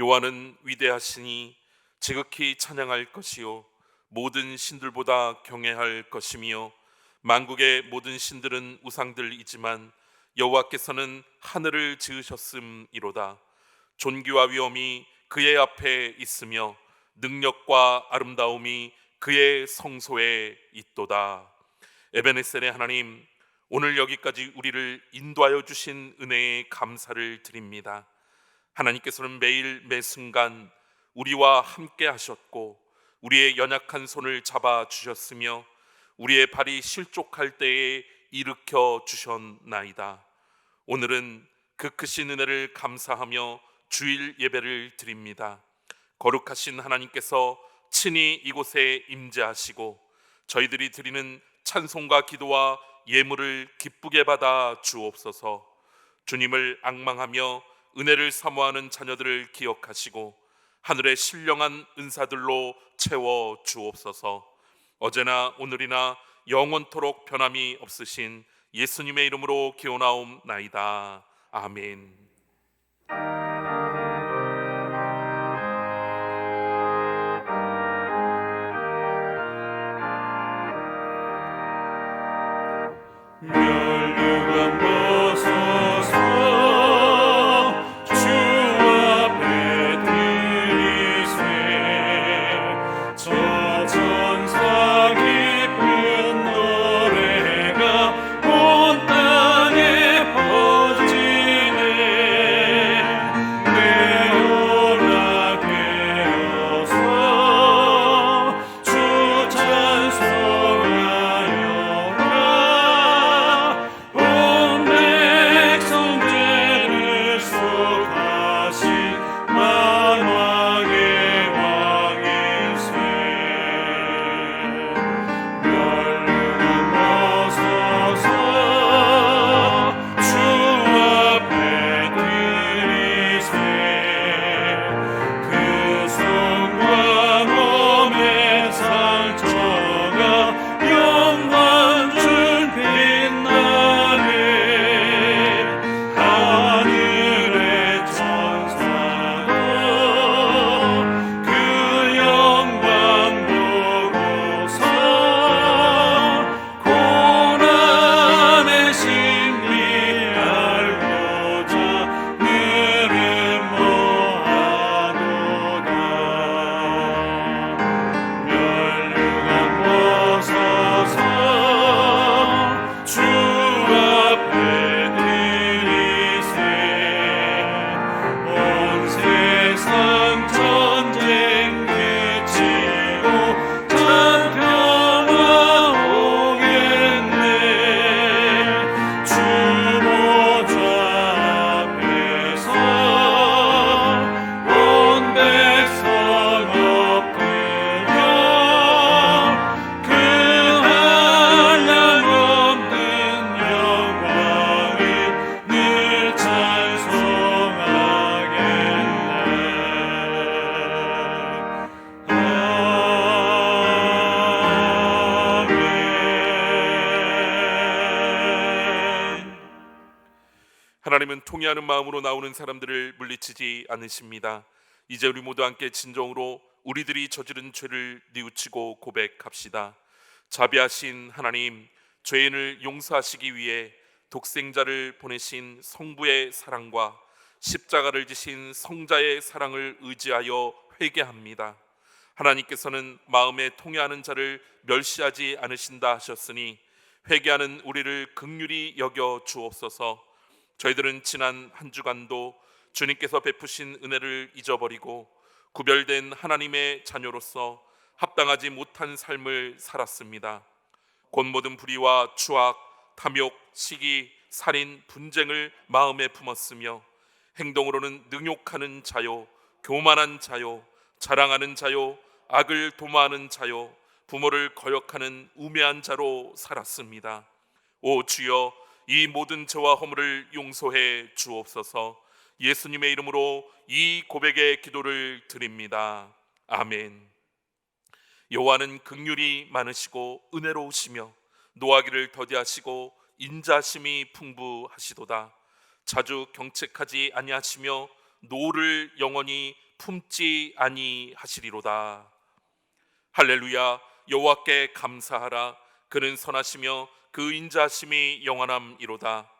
여호와는 위대하시니 지극히 찬양할 것이요 모든 신들보다 경외할 것이며 만국의 모든 신들은 우상들이지만 여호와께서는 하늘을 지으셨음이로다. 존귀와 위엄이 그의 앞에 있으며 능력과 아름다움이 그의 성소에 있도다. 에베네셀의 하나님, 오늘 여기까지 우리를 인도하여 주신 은혜에 감사를 드립니다. 하나님께서는 매일 매 순간 우리와 함께 하셨고 우리의 연약한 손을 잡아 주셨으며 우리의 발이 실족할 때에 일으켜 주셨나이다. 오늘은 그 크신 은혜를 감사하며 주일 예배를 드립니다. 거룩하신 하나님께서 친히 이곳에 임재하시고 저희들이 드리는 찬송과 기도와 예물을 기쁘게 받아 주옵소서. 주님을 앙망하며 은혜를 사모하는 자녀들을 기억하시고 하늘의 신령한 은사들로 채워 주옵소서. 어제나 오늘이나 영원토록 변함이 없으신 예수님의 이름으로 기원하옵나이다. 아멘. 멸류관 벗어서 주 앞에 드리세. 저 천사 깊은 노래가 온 땅에 퍼지네. 내어라 되어서 주 찬송하여라. 온 백성 죄를 속하신 만왕의 왕일세. 멸류관 벗어서 주 앞에 드리세. 그 손과 몸의 상처가 영광 줄 빛나네. 하늘의 천사도 그 영광 보고서 고난의 심리 알고자 늘은 모아도다. 멸류관 벗어서 주 앞에 드리세. 온 세상 전쟁 그치고 참 평화 오겠네. 주 보좌 앞에서 온 백성 엎드려 그 한량 없는 영광을 늘 찬송하겠네. 아멘. 하나님은 통회하는 마음으로 나오는 사람들을 물리치지 않으십니다. 이제 우리 모두 함께 진정으로 우리들이 저지른 죄를 뉘우치고 고백합시다. 자비하신 하나님, 죄인을 용서하시기 위해 독생자를 보내신 성부의 사랑과 십자가를 지신 성자의 사랑을 의지하여 회개합니다. 하나님께서는 마음에 통회하는 자를 멸시하지 않으신다 하셨으니 회개하는 우리를 긍휼히 여겨 주옵소서. 저희들은 지난 한 주간도 주님께서 베푸신 은혜를 잊어버리고 구별된 하나님의 자녀로서 합당하지 못한 삶을 살았습니다. 곧 모든 불의와 추악, 탐욕, 시기, 살인, 분쟁을 마음에 품었으며 행동으로는 능욕하는 자요, 교만한 자요, 자랑하는 자요, 악을 도모하는 자요, 부모를 거역하는 우매한 자로 살았습니다. 오 주여, 이 모든 죄와 허물을 용서해 주옵소서. 예수님의 이름으로 이 고백의 기도를 드립니다. 아멘. 여호와는 긍휼이 많으시고 은혜로우시며 노하기를 더디하시고 인자심이 풍부하시도다. 자주 경책하지 아니하시며 노를 영원히 품지 아니하시리로다. 할렐루야. 여호와께 감사하라. 그는 선하시며 그 인자하심이 영원함이로다.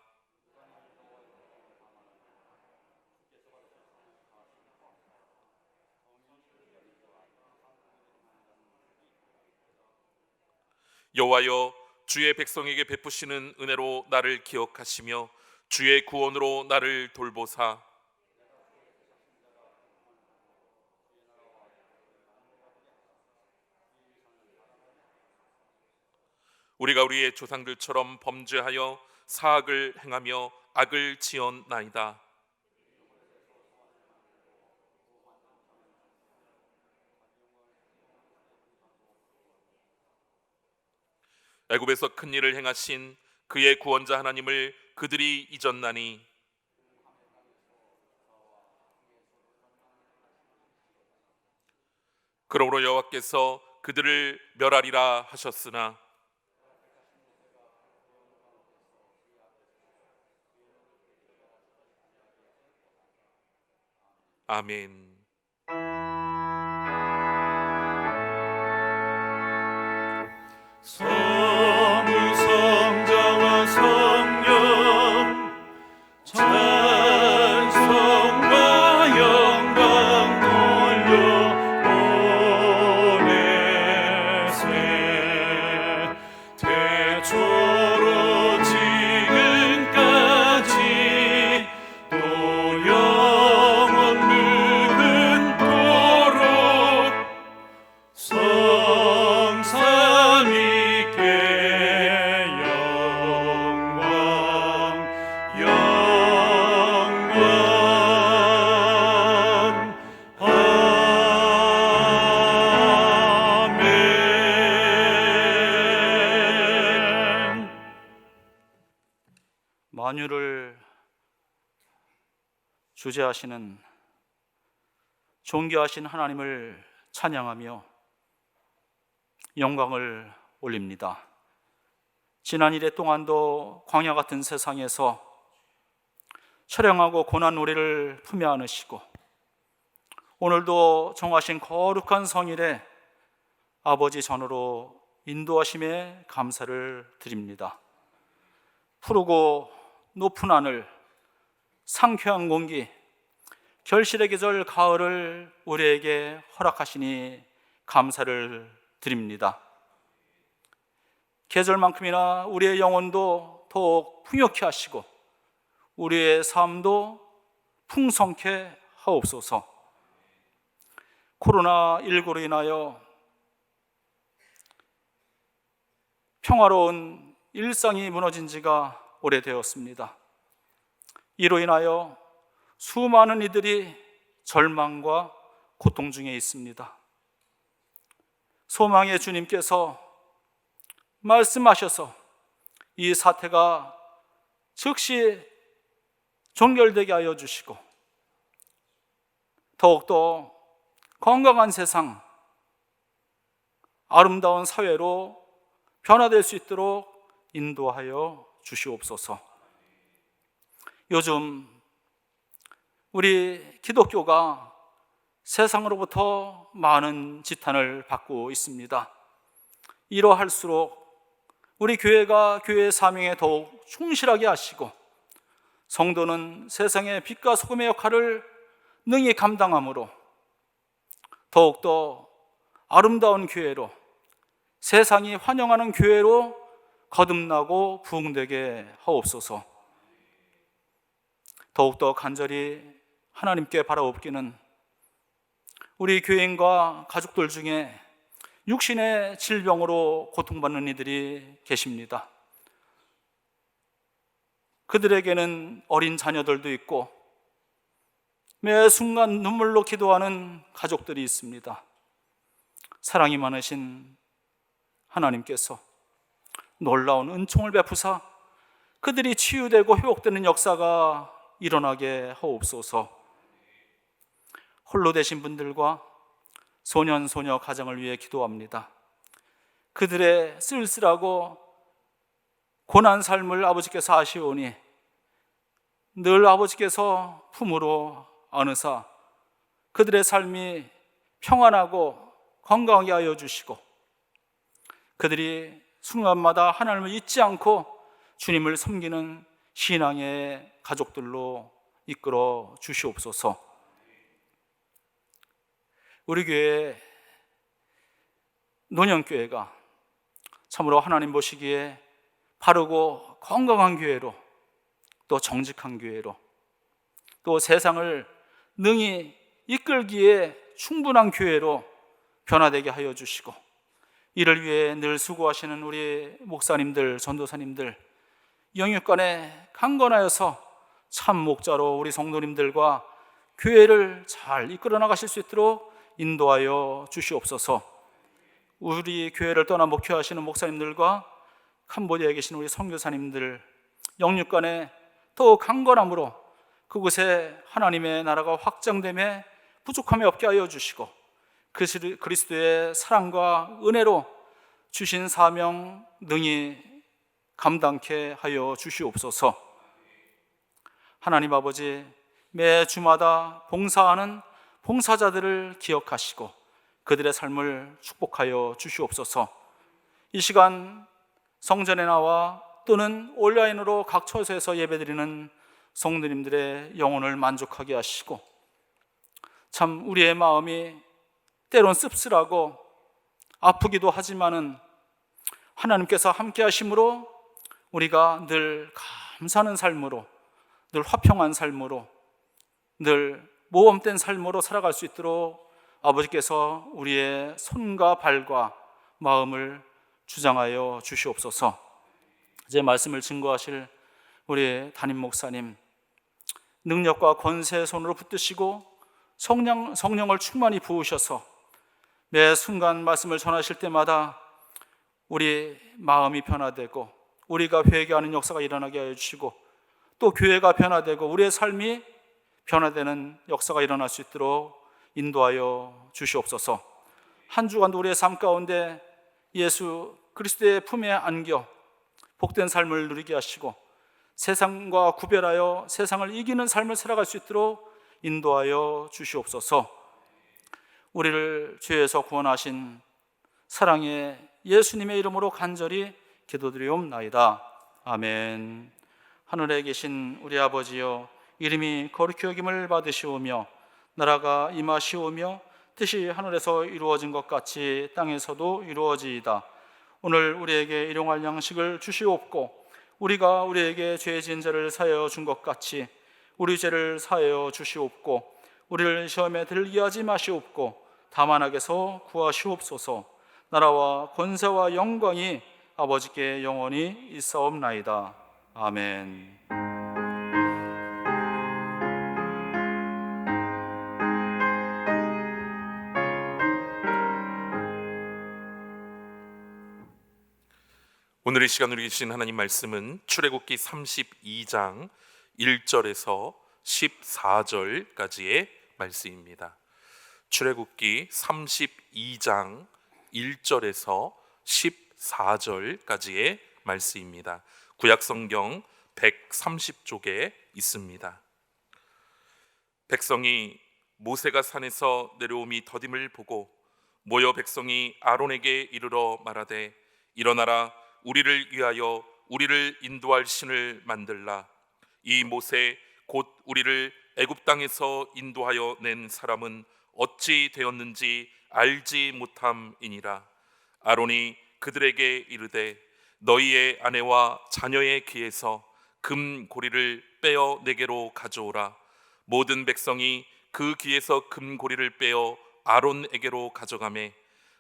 여호와여, 주의 백성에게 베푸시는 은혜로 나를 기억하시며 주의 구원으로 나를 돌보사. 우리가 우리의 조상들처럼 범죄하여 사악을 행하며 악을 지었나이다. 애굽에서 큰 일을 행하신 그의 구원자 하나님을 그들이 잊었나니 그러므로 여호와께서 그들을 멸하리라 하셨으나 아멘. 성부성자와 성령 찬송과 영광 돌려보내세. 태초로 지금까지 또 영원 늙은토록 성삼위께 영광 아멘. 만유를 주재하시는 존귀하신 하나님을 찬양하며 영광을 올립니다. 지난 일해 동안도 광야 같은 세상에서 처량하고 고난 우리를 품에 안으시고 오늘도 정하신 거룩한 성일에 아버지 전으로 인도하심에 감사를 드립니다. 푸르고 높은 하늘, 상쾌한 공기, 결실의 계절 가을을 우리에게 허락하시니 감사를 드립니다. 계절만큼이나 우리의 영혼도 더욱 풍요케 하시고 우리의 삶도 풍성케 하옵소서. 코로나19로 인하여 평화로운 일상이 무너진 지가 오래되었습니다. 이로 인하여 수많은 이들이 절망과 고통 중에 있습니다. 소망의 주님께서 말씀하셔서 이 사태가 즉시 종결되게 하여 주시고 더욱더 건강한 세상, 아름다운 사회로 변화될 수 있도록 인도하여 주시옵소서. 요즘 우리 기독교가 세상으로부터 많은 지탄을 받고 있습니다. 이러할수록 우리 교회가 교회의 사명에 더욱 충실하게 하시고 성도는 세상의 빛과 소금의 역할을 능히 감당함으로 더욱더 아름다운 교회로, 세상이 환영하는 교회로 거듭나고 부흥되게 하옵소서. 더욱더 간절히 하나님께 바라옵기는 우리 교인과 가족들 중에 육신의 질병으로 고통받는 이들이 계십니다. 그들에게는 어린 자녀들도 있고 매 순간 눈물로 기도하는 가족들이 있습니다. 사랑이 많으신 하나님께서 놀라운 은총을 베푸사 그들이 치유되고 회복되는 역사가 일어나게 하옵소서. 홀로 되신 분들과 소년 소녀 가정을 위해 기도합니다. 그들의 쓸쓸하고 고난 삶을 아버지께서 아시오니 늘 아버지께서 품으로 안으사 그들의 삶이 평안하고 건강하게 하여 주시고 그들이 순간마다 하나님을 잊지 않고 주님을 섬기는 신앙의 가족들로 이끌어 주시옵소서. 우리 교회 논현교회가 참으로 하나님 보시기에 바르고 건강한 교회로, 또 정직한 교회로, 또 세상을 능히 이끌기에 충분한 교회로 변화되게 하여 주시고, 이를 위해 늘 수고하시는 우리 목사님들, 전도사님들 영육간에 강건하여서 참 목자로 우리 성도님들과 교회를 잘 이끌어 나가실 수 있도록 인도하여 주시옵소서. 우리 교회를 떠나 목회하시는 목사님들과 캄보디아에 계신 우리 선교사님들 영육간에 더 강건함으로 그곳에 하나님의 나라가 확장됨에 부족함이 없게 하여 주시고, 그리스도의 사랑과 은혜로 주신 사명 능히 감당케 하여 주시옵소서. 하나님 아버지, 매 주마다 봉사하는 봉사자들을 기억하시고 그들의 삶을 축복하여 주시옵소서. 이 시간 성전에 나와 또는 온라인으로 각 처소에서 예배드리는 성도님들의 영혼을 만족하게 하시고, 참 우리의 마음이 때론 씁쓸하고 아프기도 하지만은 하나님께서 함께 하심으로 우리가 늘 감사하는 삶으로, 늘 화평한 삶으로, 늘 모범된 삶으로 살아갈 수 있도록 아버지께서 우리의 손과 발과 마음을 주장하여 주시옵소서. 제 말씀을 증거하실 우리 담임 목사님, 능력과 권세의 손으로 붙드시고 성령을 충만히 부으셔서 매 순간 말씀을 전하실 때마다 우리 마음이 변화되고 우리가 회개하는 역사가 일어나게 하여 주시고, 또 교회가 변화되고 우리의 삶이 변화되는 역사가 일어날 수 있도록 인도하여 주시옵소서. 한 주간도 우리의 삶 가운데 예수 그리스도의 품에 안겨 복된 삶을 누리게 하시고 세상과 구별하여 세상을 이기는 삶을 살아갈 수 있도록 인도하여 주시옵소서. 우리를 죄에서 구원하신 사랑의 예수님의 이름으로 간절히 기도드리옵나이다. 아멘. 하늘에 계신 우리 아버지여, 이름이 거룩히 여김을 받으시오며 나라가 임하시오며 뜻이 하늘에서 이루어진 것 같이 땅에서도 이루어지이다. 오늘 우리에게 일용할 양식을 주시옵고 우리가 우리에게 죄 지은 자를 사하여 준 것 같이 우리 죄를 사하여 주시옵고 우리를 시험에 들게 하지 마시옵고 다만 악에서 구하시옵소서. 나라와 권세와 영광이 아버지께 영원히 있사옵나이다. 아멘. 오늘 이 시간 우리 주신 하나님 말씀은 출애굽기 32장 1절에서 14절까지의 말씀입니다. 출애굽기 32장 1절에서 14절까지의 말씀입니다. 구약성경 130쪽에 있습니다. 백성이 모세가 산에서 내려옴이 더딤을 보고 모여 백성이 아론에게 이르러 말하되 일어나라, 우리를 위하여 우리를 인도할 신을 만들라. 이 모세 곧 우리를 애굽 땅에서 인도하여 낸 사람은 어찌 되었는지 알지 못함이니라. 아론이 그들에게 이르되 너희의 아내와 자녀의 귀에서 금 고리를 빼어 내게로 가져오라. 모든 백성이 그 귀에서 금 고리를 빼어 아론에게로 가져가매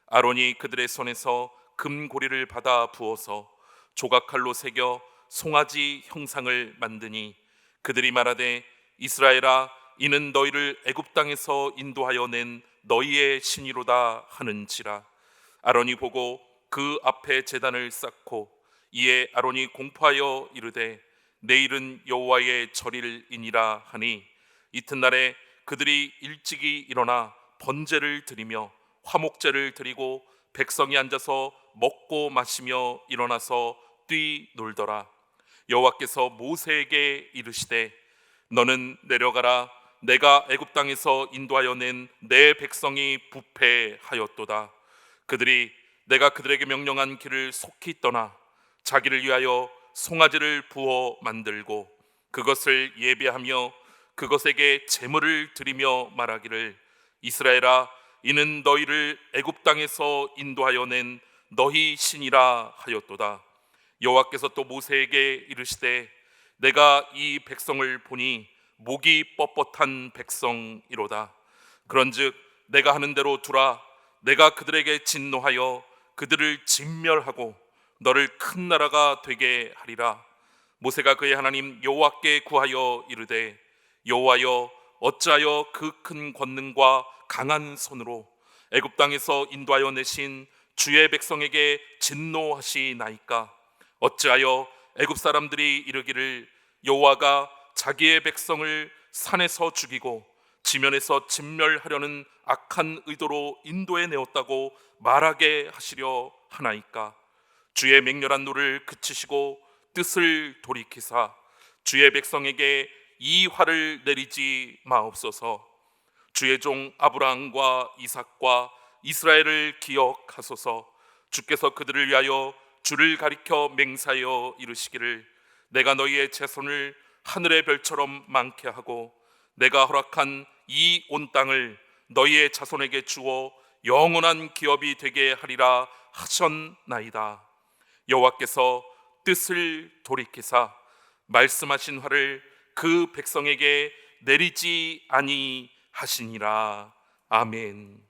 아론이 그들의 손에서 금 고리를 받아 부어서 조각칼로 새겨 송아지 형상을 만드니 그들이 말하되 이스라엘아, 이는 너희를 애굽 땅에서 인도하여 낸 너희의 신이로다 하는지라. 아론이 보고 그 앞에 제단을 쌓고 이에 아론이 공포하여 이르되 내일은 여호와의 절일이니라 하니 이튿날에 그들이 일찍이 일어나 번제를 드리며 화목제를 드리고 백성이 앉아서 먹고 마시며 일어나서 뛰놀더라. 여호와께서 모세에게 이르시되 너는 내려가라. 내가 애굽 땅에서 인도하여 낸 내 백성이 부패하였도다. 그들이 내가 그들에게 명령한 길을 속히 떠나 자기를 위하여 송아지를 부어 만들고 그것을 예배하며 그것에게 제물을 드리며 말하기를 이스라엘아, 이는 너희를 애굽 땅에서 인도하여 낸 너희 신이라 하였도다. 여호와께서 또 모세에게 이르시되 내가 이 백성을 보니 목이 뻣뻣한 백성이로다. 그런즉 내가 하는 대로 두라. 내가 그들에게 진노하여 그들을 진멸하고 너를 큰 나라가 되게 하리라. 모세가 그의 하나님 여호와께 구하여 이르되 여호와여, 어찌하여 그 큰 권능과 강한 손으로 애굽 땅에서 인도하여 내신 주의 백성에게 진노하시나이까? 어찌하여 애굽 사람들이 이르기를 여호와가 자기의 백성을 산에서 죽이고 지면에서 진멸하려는 악한 의도로 인도해 내었다고 말하게 하시려 하나이까? 주의 맹렬한 노를 그치시고 뜻을 돌이키사 주의 백성에게 이 화를 내리지 마옵소서. 주의 종 아브라함과 이삭과 이스라엘을 기억하소서. 주께서 그들을 위하여 주를 가리켜 맹사하여 이르시기를 내가 너희의 자손을 하늘의 별처럼 많게 하고 내가 허락한 이 온 땅을 너희의 자손에게 주어 영원한 기업이 되게 하리라 하셨나이다. 여호와께서 뜻을 돌이키사 말씀하신 화를 그 백성에게 내리지 아니하시니라. 아멘.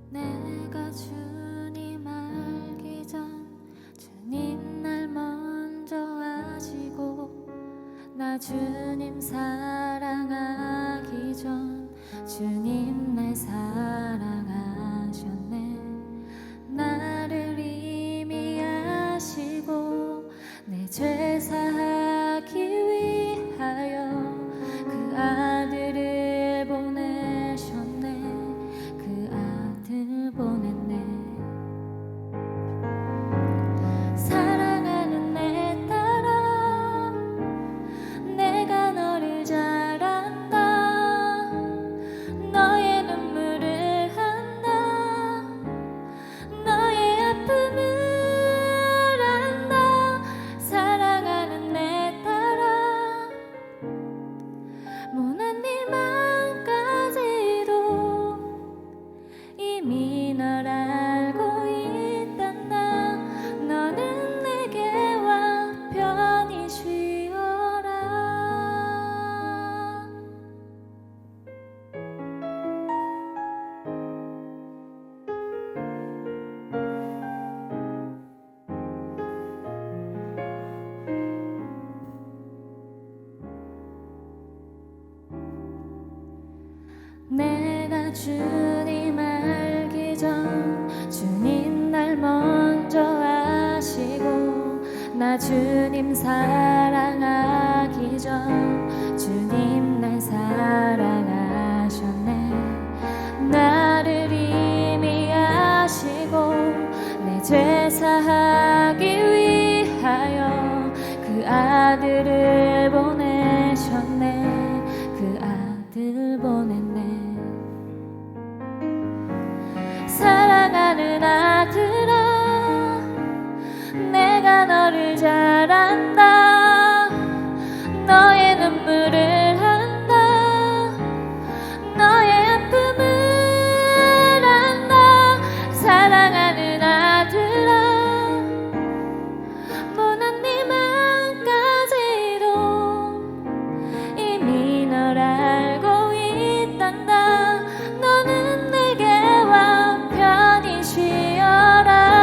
내가 주님 알기 전 주님 날 먼저 아시고 나 주님 사랑하기 전 주님 날 사랑하셨네. 나를 이미 아시고 내 죄 사하기 위하여 그 아들을 보내셨네. 그 아들 보냈네. 사랑하는 내 딸아, 내가 너를 잘 안다. 너의 눈물을 안다. 너의 아픔을 안다. 사랑하는 내 딸아, 모난 네 맘까지도 이미 널 알고 있단다. 너는 내게 와 편히 쉬어라. 내가 주님 알기 전 주님 날 먼저 아시고 나 주님 사랑하기 전 주님 날 사랑하셨네. 나를 이미 아시고 내 죄 사하기 위하여 그 아들을 보내셨네. 그 아들 보냈네. 사랑하는 아들아, 내가 너를 잘 안다. 너의 눈물을 안다. 너의 아픔을 안다. 사랑하는 아들아, 모난 네 맘까지도 이미 널 알고 있단다. 너는 내게 와 편히 쉬어라.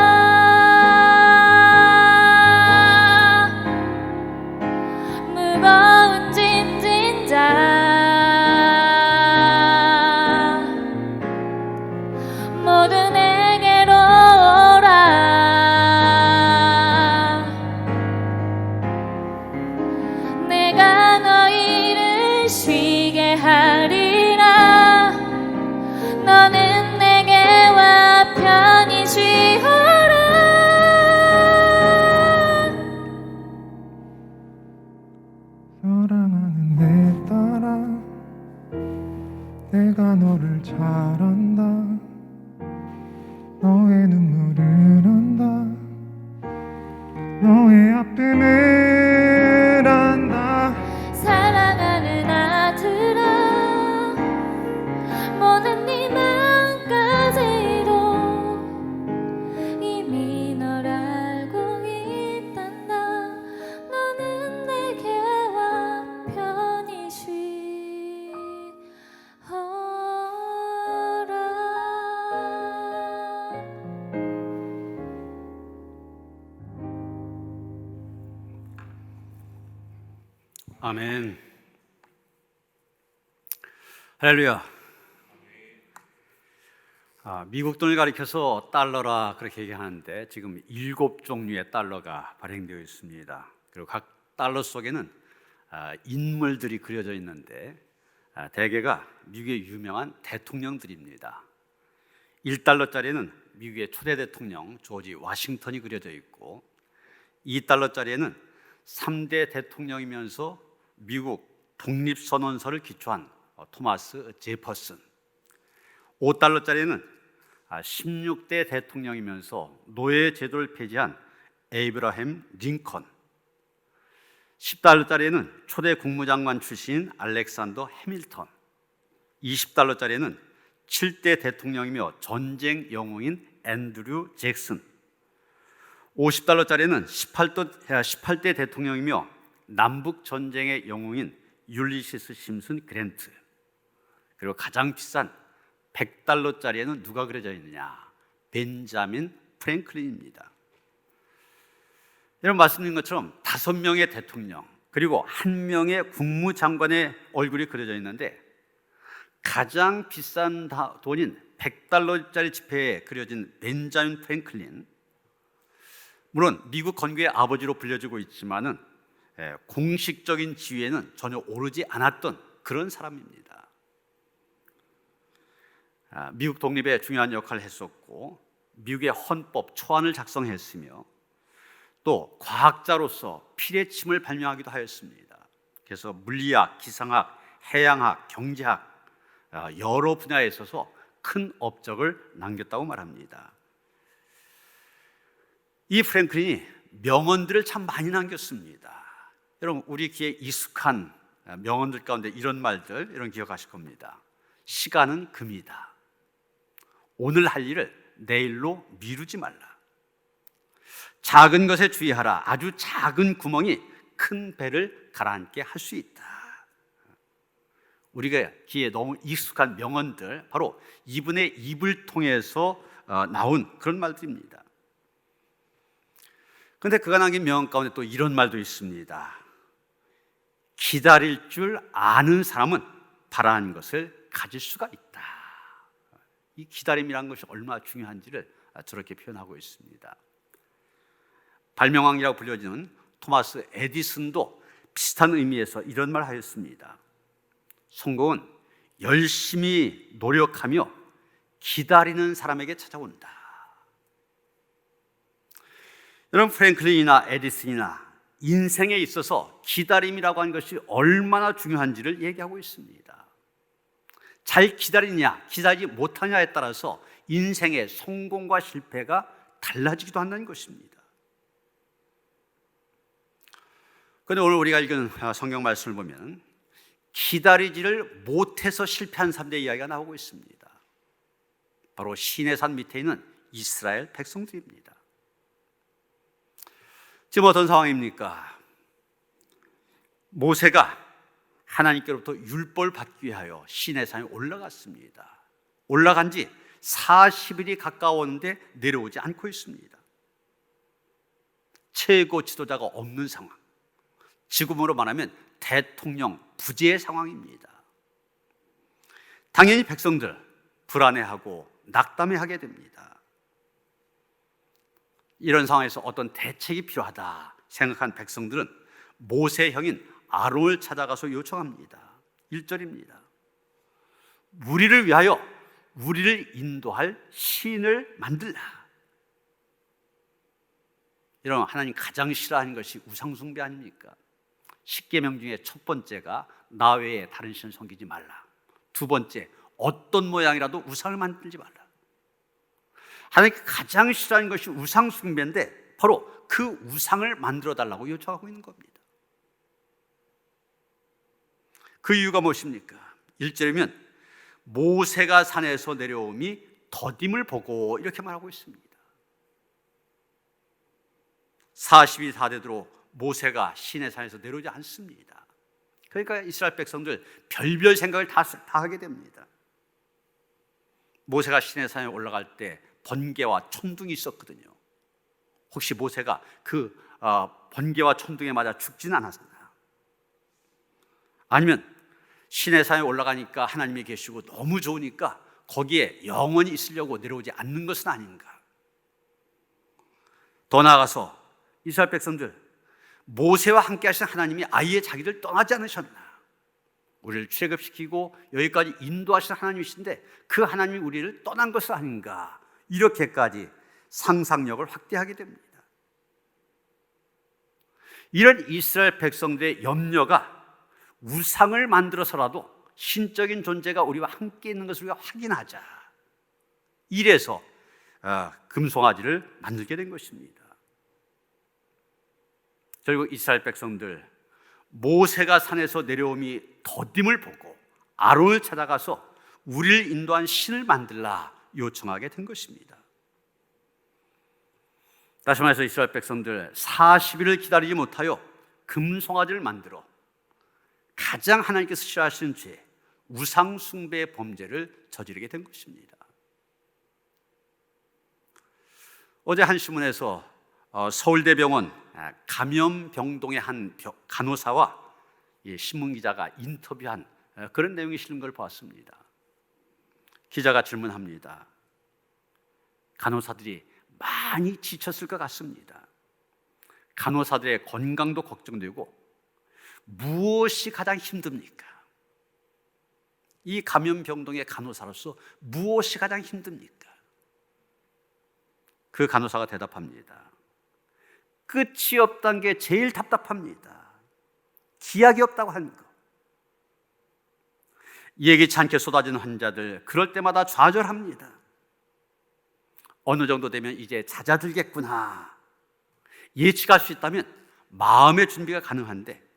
무거운 짐진 자 모두 내게로 오라. 내가 너희 쉬게 하리라. 너는 내게 와 편히 쉬어라. 사랑하는 내 딸아, 내가 너를 잘 안다. 너의 눈물을 안다. 너의 아픔을 안다. 사랑하는 아들아, 모든 네 마음까지도 이미 널 알고 있단다. 너는 내게 와 편히 쉬어라. 아멘. 할렐루야. 미국 돈을 가리켜서 달러라 그렇게 얘기하는데 지금 7종류의 달러가 발행되어 있습니다. 그리고 각 달러 속에는 인물들이 그려져 있는데 대개가 미국의 유명한 대통령들입니다. 1달러짜리는 미국의 초대 대통령 조지 워싱턴이 그려져 있고, 2달러짜리에는 3대 대통령이면서 미국 독립선언서를 기초한 토마스 제퍼슨, 5달러짜리는 16대 대통령이면서 노예 제도를 폐지한 에이브라햄 링컨, 10달러짜리에는 초대 국무장관 출신인 알렉산더 해밀턴, 20달러짜리에는 7대 대통령이며 전쟁 영웅인 앤드류 잭슨, 50달러짜리는 18대 대통령이며 남북 전쟁의 영웅인 율리시스 심슨 그랜트, 그리고 가장 비싼 100달러짜리에는 누가 그려져 있느냐? 벤자민 프랭클린입니다. 여러분 말씀드린 것처럼 5명의 대통령 그리고 1명의 국무장관의 얼굴이 그려져 있는데, 가장 비싼 돈인 100달러짜리 지폐에 그려진 벤자민 프랭클린, 물론 미국 건국의 아버지로 불려지고 있지만은 공식적인 지위에는 전혀 오르지 않았던 그런 사람입니다. 미국 독립에 중요한 역할을 했었고, 미국의 헌법 초안을 작성했으며, 또 과학자로서 필의 침을 발명하기도 하였습니다. 그래서 물리학, 기상학, 해양학, 경제학 여러 분야에 있어서 큰 업적을 남겼다고 말합니다. 이 프랭클린이 명언들을 참 많이 남겼습니다. 여러분 우리 귀에 익숙한 명언들 가운데 이런 말들, 이런 기억하실 겁니다. 시간은 금이다. 오늘 할 일을 내일로 미루지 말라. 작은 것에 주의하라. 아주 작은 구멍이 큰 배를 가라앉게 할 수 있다. 우리가 귀에 너무 익숙한 명언들, 바로 이분의 입을 통해서 나온 그런 말들입니다. 그런데 그가 남긴 명언 가운데 또 이런 말도 있습니다. 기다릴 줄 아는 사람은 바라는 것을 가질 수가 있다. 이 기다림이라는 것이 얼마나 중요한지를 저렇게 표현하고 있습니다. 발명왕이라고 불려지는 토마스 에디슨도 비슷한 의미에서 이런 말 하였습니다. 성공은 열심히 노력하며 기다리는 사람에게 찾아온다. 여러분 프랭클린이나 에디슨이나 인생에 있어서 기다림이라고 하는 것이 얼마나 중요한지를 얘기하고 있습니다. 잘 기다리냐 기다리지 못하냐에 따라서 인생의 성공과 실패가 달라지기도 한다는 것입니다. 그런데 오늘 우리가 읽은 성경 말씀을 보면 기다리지를 못해서 실패한 사람들의 이야기가 나오고 있습니다. 바로 시내산 밑에 있는 이스라엘 백성들입니다. 지금 어떤 상황입니까? 모세가 하나님께로부터 율법을 받기 위하여 시내산에 올라갔습니다. 올라간 지 40일이 가까웠는데 내려오지 않고 있습니다. 최고 지도자가 없는 상황, 지금으로 말하면 대통령 부재의 상황입니다. 당연히 백성들 불안해하고 낙담해하게 됩니다. 이런 상황에서 어떤 대책이 필요하다 생각한 백성들은 모세 형인 아론을 찾아가서 요청합니다. 1절입니다. 우리를 위하여 우리를 인도할 신을 만들라. 이런 하나님 가장 싫어하는 것이 우상숭배 아닙니까? 10계명 중에 첫 번째가 나 외에 다른 신을 섬기지 말라. 두 번째, 어떤 모양이라도 우상을 만들지 말라. 하나님께 가장 싫어하는 것이 우상숭배인데 바로 그 우상을 만들어 달라고 요청하고 있는 겁니다. 그 이유가 무엇입니까? 1절이면 모세가 산에서 내려옴이 더딤을 보고 이렇게 말하고 있습니다. 40이 다 되도록 모세가 시내산에서 내려오지 않습니다. 그러니까 이스라엘 백성들 별별 생각을 다 하게 됩니다. 모세가 시내산에 올라갈 때 번개와 천둥이 있었거든요. 혹시 모세가 그 번개와 천둥에 맞아 죽지는 않았나? 아니면 시내산에 올라가니까 하나님이 계시고 너무 좋으니까 거기에 영원히 있으려고 내려오지 않는 것은 아닌가? 더 나아가서 이스라엘 백성들, 모세와 함께 하신 하나님이 아예 자기를 떠나지 않으셨나? 우리를 출애굽시키고 여기까지 인도하신 하나님이신데 그 하나님이 우리를 떠난 것은 아닌가? 이렇게까지 상상력을 확대하게 됩니다. 이런 이스라엘 백성들의 염려가 우상을 만들어서라도 신적인 존재가 우리와 함께 있는 것을 우리가 확인하자. 이래서 금송아지를 만들게 된 것입니다. 결국 이스라엘 백성들, 모세가 산에서 내려옴이 더딤을 보고 아론을 찾아가서 우리를 인도한 신을 만들라 요청하게 된 것입니다. 다시 말해서 이스라엘 백성들 40일을 기다리지 못하여 금송아지를 만들어 가장 하나님께서 싫어하시는 죄, 우상 숭배의 범죄를 저지르게 된 것입니다. 어제 한 신문에서 서울대병원 감염병동의 한 간호사와 신문기자가 인터뷰한 그런 내용이 실린 걸 보았습니다. 기자가 질문합니다. 간호사들이 많이 지쳤을 것 같습니다. 간호사들의 건강도 걱정되고 무엇이 가장 힘듭니까? 이 감염병동의 간호사로서 무엇이 가장 힘듭니까? 그 간호사가 대답합니다. 끝이 없다는 게 제일 답답합니다. 기약이 없다고 하는 거. 예기치 않게 쏟아지는 환자들, 그럴 때마다 좌절합니다. 어느 정도 되면 이제 잦아들겠구나. 예측할 수 있다면 마음의 준비가 가능한데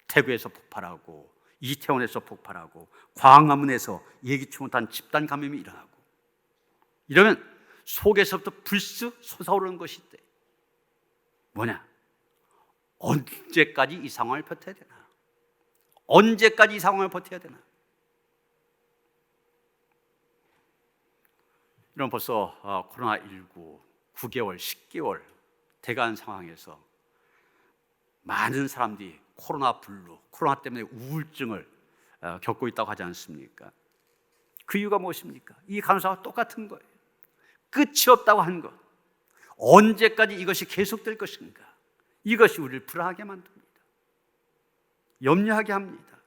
대구에서 폭발하고 이태원에서 폭발하고 광화문에서 예기치 못한 집단 감염이 일어나고 이러면 속에서부터 불쑥 솟아오르는 것이 있대. 뭐냐? 언제까지 이 상황을 버텨야 되나? 언제까지 이 상황을 버텨야 되나? 이런 벌써 코로나19 9개월, 10개월 돼가는 상황에서 많은 사람들이 코로나 블루, 코로나 때문에 우울증을 겪고 있다고 하지 않습니까? 그 이유가 무엇입니까? 이 간호사와 똑같은 거예요. 끝이 없다고 하는 것. 언제까지 이것이 계속될 것인가? 이것이 우리를 불안하게 만듭니다. 염려하게 합니다.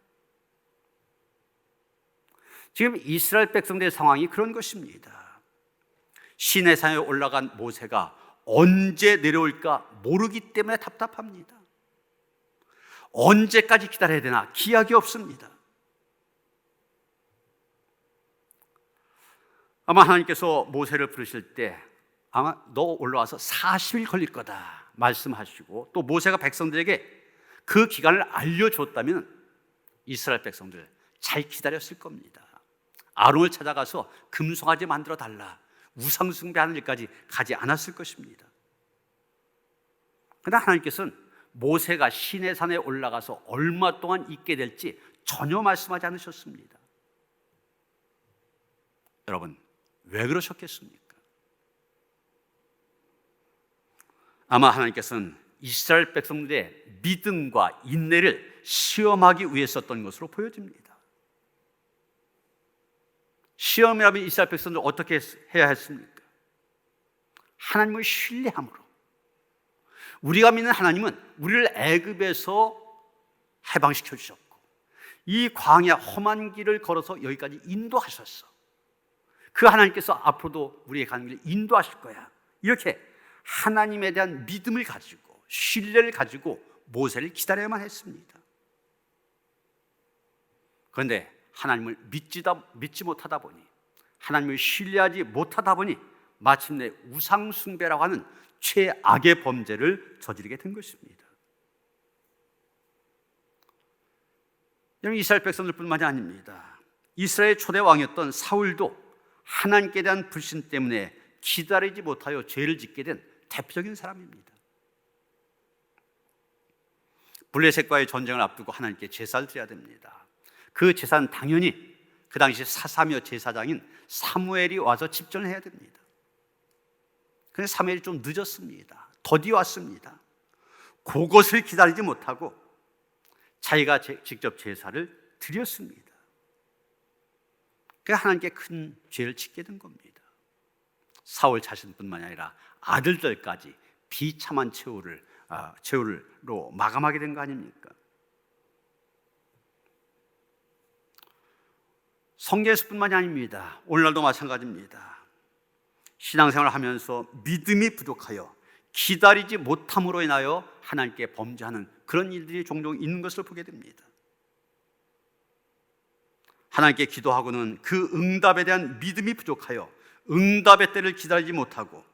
지금 이스라엘 백성들의 상황이 그런 것입니다. 시내산에 올라간 모세가 언제 내려올까 모르기 때문에 답답합니다. 언제까지 기다려야 되나 기약이 없습니다. 아마 하나님께서 모세를 부르실 때 아마 너 올라와서 40일 걸릴 거다 말씀하시고 또 모세가 백성들에게 그 기간을 알려줬다면 이스라엘 백성들 잘 기다렸을 겁니다. 아론을 찾아가서 금송아지 만들어 달라 우상 숭배하는 일까지 가지 않았을 것입니다. 그러나 하나님께서는 모세가 시내산에 올라가서 얼마 동안 있게 될지 전혀 말씀하지 않으셨습니다. 여러분, 왜 그러셨겠습니까? 아마 하나님께서는 이스라엘 백성들의 믿음과 인내를 시험하기 위해서였던 것으로 보여집니다. 시험이라면 이스라엘 백성들 어떻게 해야 했습니까? 하나님을 신뢰함으로. 우리가 믿는 하나님은 우리를 애굽에서 해방시켜 주셨고 이 광야 험한 길을 걸어서 여기까지 인도하셨어. 그 하나님께서 앞으로도 우리의 가는 길을 인도하실 거야. 이렇게 하나님에 대한 믿음을 가지고 신뢰를 가지고 모세를 기다려야만 했습니다. 그런데 하나님을 믿지 못하다 보니, 하나님을 신뢰하지 못하다 보니 마침내 우상 숭배라고 하는 최악의 범죄를 저지르게 된 것입니다. 여러분, 이스라엘 백성들뿐만이 아닙니다. 이스라엘 초대 왕이었던 사울도 하나님께 대한 불신 때문에 기다리지 못하여 죄를 짓게 된 대표적인 사람입니다. 블레셋과의 전쟁을 앞두고 하나님께 제사를 드려야 됩니다. 그 제사는 당연히 그 당시 사사며 제사장인 사무엘이 와서 집전을 해야 됩니다. 그런데 사무엘이 좀 늦었습니다. 더디 왔습니다. 그것을 기다리지 못하고 자기가 직접 제사를 드렸습니다. 그래서 하나님께 큰 죄를 짓게 된 겁니다. 사울 자신뿐만이 아니라 아들들까지 비참한 최후로 마감하게 된 거 아닙니까? 성경에서뿐만이 아닙니다. 오늘날도 마찬가지입니다. 신앙생활을 하면서 믿음이 부족하여 기다리지 못함으로 인하여 하나님께 범죄하는 그런 일들이 종종 있는 것을 보게 됩니다. 하나님께 기도하고는 그 응답에 대한 믿음이 부족하여 응답의 때를 기다리지 못하고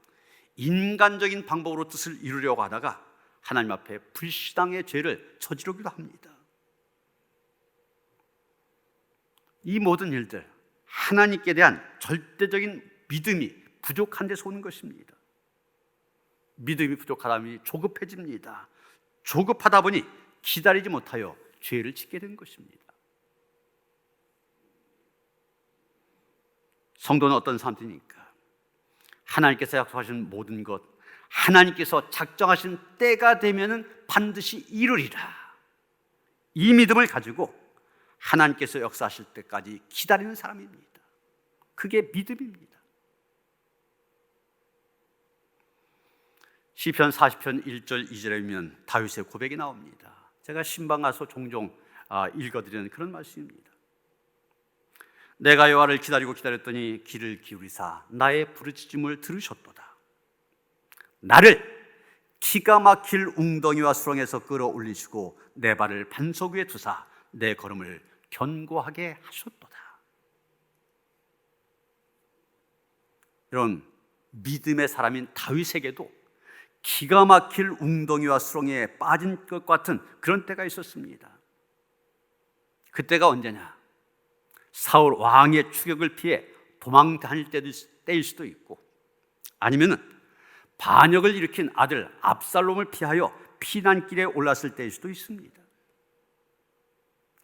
인간적인 방법으로 뜻을 이루려고 하다가 하나님 앞에 불신앙의 죄를 저지르기도 합니다. 이 모든 일들, 하나님께 대한 절대적인 믿음이 부족한 데서 오는 것입니다. 믿음이 부족하다 보니 조급해집니다. 조급하다 보니 기다리지 못하여 죄를 짓게 된 것입니다. 성도는 어떤 사람입니까? 하나님께서 약속하신 모든 것, 하나님께서 작정하신 때가 되면은 반드시 이루리라. 이 믿음을 가지고 하나님께서 역사하실 때까지 기다리는 사람입니다. 그게 믿음입니다. 시편 40편 1절 2절에 보면 다윗의 고백이 나옵니다. 제가 신방 가서 종종 읽어드리는 그런 말씀입니다. 내가 여호와를 기다리고 기다렸더니 귀를 기울이사 나의 부르짖음을 들으셨도다. 나를 기가 막힐 웅덩이와 수렁에서 끌어올리시고 내 발을 반석 위에 두사 내 걸음을 견고하게 하셨도다. 이런 믿음의 사람인 다윗에게도 기가 막힐 웅덩이와 수렁에 빠진 것 같은 그런 때가 있었습니다. 그때가 언제냐? 사울 왕의 추격을 피해 도망 다닐 때일 수도 있고, 아니면은 반역을 일으킨 아들 압살롬을 피하여 피난길에 올랐을 때일 수도 있습니다.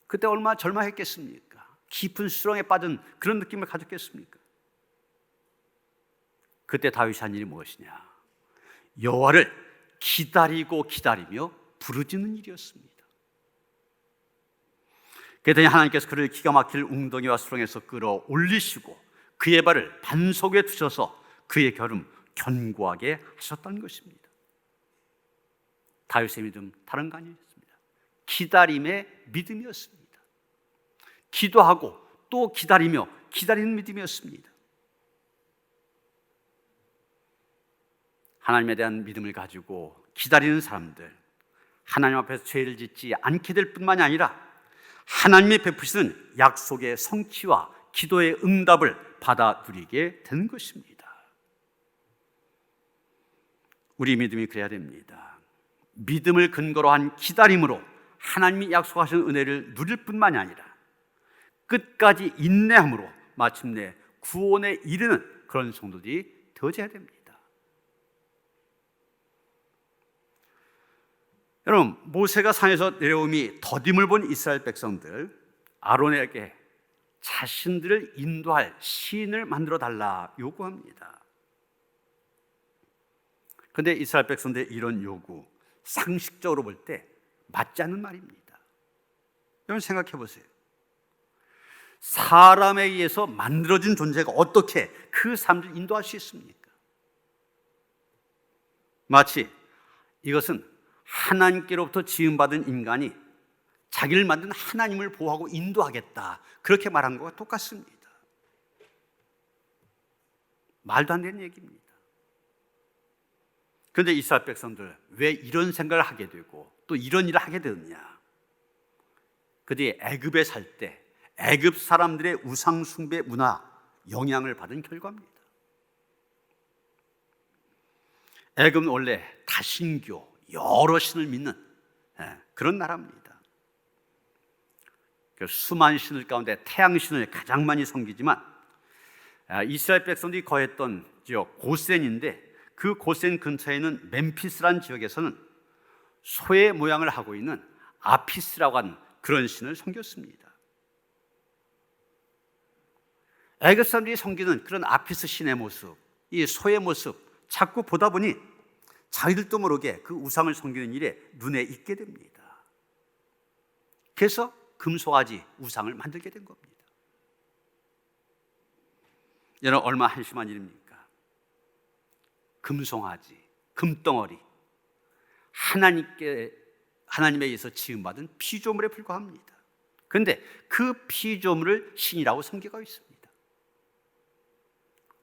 그때 얼마나 절망했겠습니까? 깊은 수렁에 빠진 그런 느낌을 가졌겠습니까? 그때 다윗이 한 일이 무엇이냐? 여호와를 기다리고 기다리며 부르짖는 일이었습니다. 그랬더니 하나님께서 그를 기가 막힐 웅덩이와 수렁에서 끌어올리시고 그의 발을 반석 위에 두셔서 그의 걸음 견고하게 하셨다는 것입니다. 다윗의 믿음 다른 거 아니었습니다. 기다림의 믿음이었습니다. 기도하고 또 기다리며 기다리는 믿음이었습니다. 하나님에 대한 믿음을 가지고 기다리는 사람들, 하나님 앞에서 죄를 짓지 않게 될 뿐만이 아니라 하나님이 베푸시는 약속의 성취와 기도의 응답을 받아 누리게 되는 것입니다. 우리 믿음이 그래야 됩니다. 믿음을 근거로 한 기다림으로 하나님이 약속하신 은혜를 누릴 뿐만이 아니라 끝까지 인내함으로 마침내 구원에 이르는 그런 성도들이 되어져야 됩니다. 여러분, 모세가 산에서 내려옴이 더딤을 본 이스라엘 백성들, 아론에게 자신들을 인도할 시인을 만들어 달라 요구합니다. 그런데 이스라엘 백성들의 이런 요구, 상식적으로 볼 때 맞지 않는 말입니다. 여러분 생각해 보세요. 사람에 의해서 만들어진 존재가 어떻게 그 사람들을 인도할 수 있습니까? 마치 이것은 하나님께로부터 지음받은 인간이 자기를 만든 하나님을 보호하고 인도하겠다, 그렇게 말한 것과 똑같습니다. 말도 안 되는 얘기입니다. 그런데 이스라엘 백성들 왜 이런 생각을 하게 되고 또 이런 일을 하게 되느냐? 그들이 애굽에 살 때 애굽 사람들의 우상 숭배 문화 영향을 받은 결과입니다. 애굽은 원래 다신교, 여러 신을 믿는 그런 나라입니다. 수만 신을 가운데 태양신을 가장 많이 섬기지만 이스라엘 백성들이 거했던 지역 고센인데, 그 고센 근처에 있는 멤피스라는 지역에서는 소의 모양을 하고 있는 아피스라고 하는 그런 신을 섬겼습니다. 애굽 사람들이 섬기는 그런 아피스 신의 모습, 이 소의 모습 자꾸 보다 보니 자기들도 모르게 그 우상을 섬기는 일에 눈에 익게 됩니다. 그래서 금송아지 우상을 만들게 된 겁니다. 여러분, 얼마나 한심한 일입니까? 금송아지, 금덩어리, 하나님에 의해서 지음받은 피조물에 불과합니다. 그런데 그 피조물을 신이라고 섬기고 있습니다.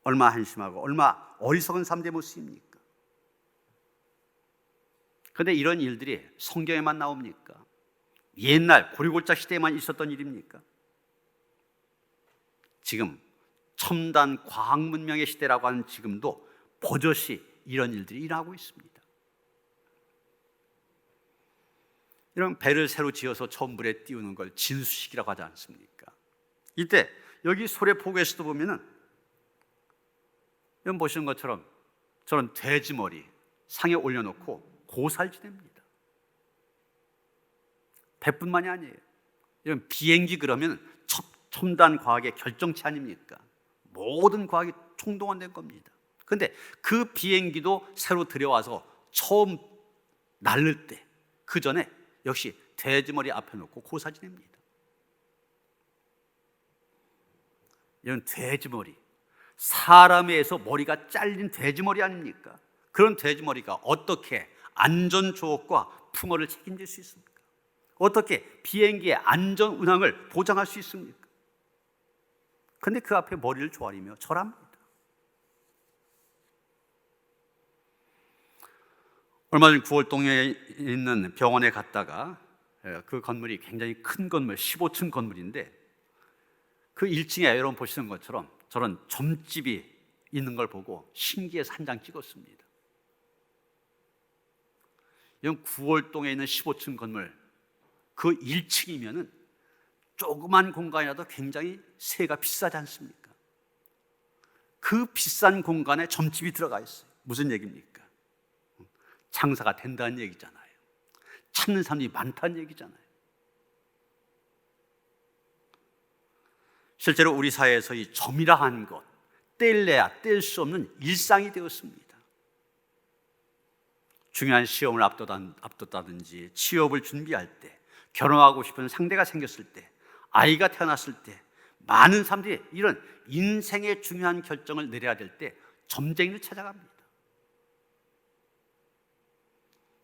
얼마나 한심하고 얼마나 어리석은 사람들의 모습입니까? 그런데 이런 일들이 성경에만 나옵니까? 옛날 고리골자 시대에만 있었던 일입니까? 지금 첨단 과학 문명의 시대라고 하는 지금도 버젓이 이런 일들이 일어나고 있습니다. 이런 배를 새로 지어서 처음 물에 띄우는 걸 진수식이라고 하지 않습니까? 이때 여기 소래포구에서도 보면은 여러분 보시는 것처럼 저런 돼지머리 상에 올려놓고 고살 지냅니다. 배뿐만이 아니에요. 이런 비행기 그러면 첨단 과학의 결정체 아닙니까? 모든 과학이 총동원된 겁니다. 그런데 그 비행기도 새로 들여와서 처음 날릴 때 그 전에 역시 돼지머리 앞에 놓고 고사 지냅니다. 이런 돼지머리, 사람에 의해서 머리가 잘린 돼지머리 아닙니까? 그런 돼지머리가 어떻게 안전조업과 풍어를 책임질 수 있습니까? 어떻게 비행기의 안전 운항을 보장할 수 있습니까? 그런데 그 앞에 머리를 조아리며 절합니다. 얼마 전 구월동에 있는 병원에 갔다가 그 건물이 굉장히 큰 건물, 15층 건물인데 그 1층에 여러분 보시는 것처럼 저런 점집이 있는 걸 보고 신기해서 한 장 찍었습니다. 이건 구월동에 있는 15층 건물, 그 1층이면은 조그만 공간이라도 굉장히 세가 비싸지 않습니까? 그 비싼 공간에 점집이 들어가 있어요. 무슨 얘기입니까? 장사가 된다는 얘기잖아요. 찾는 사람이 많다는 얘기잖아요. 실제로 우리 사회에서 이 점이라 하는 것, 뗄래야 뗄 수 없는 일상이 되었습니다. 중요한 시험을 앞뒀다든지 취업을 준비할 때, 결혼하고 싶은 상대가 생겼을 때, 아이가 태어났을 때, 많은 사람들이 이런 인생의 중요한 결정을 내려야 될 때 점쟁이를 찾아갑니다.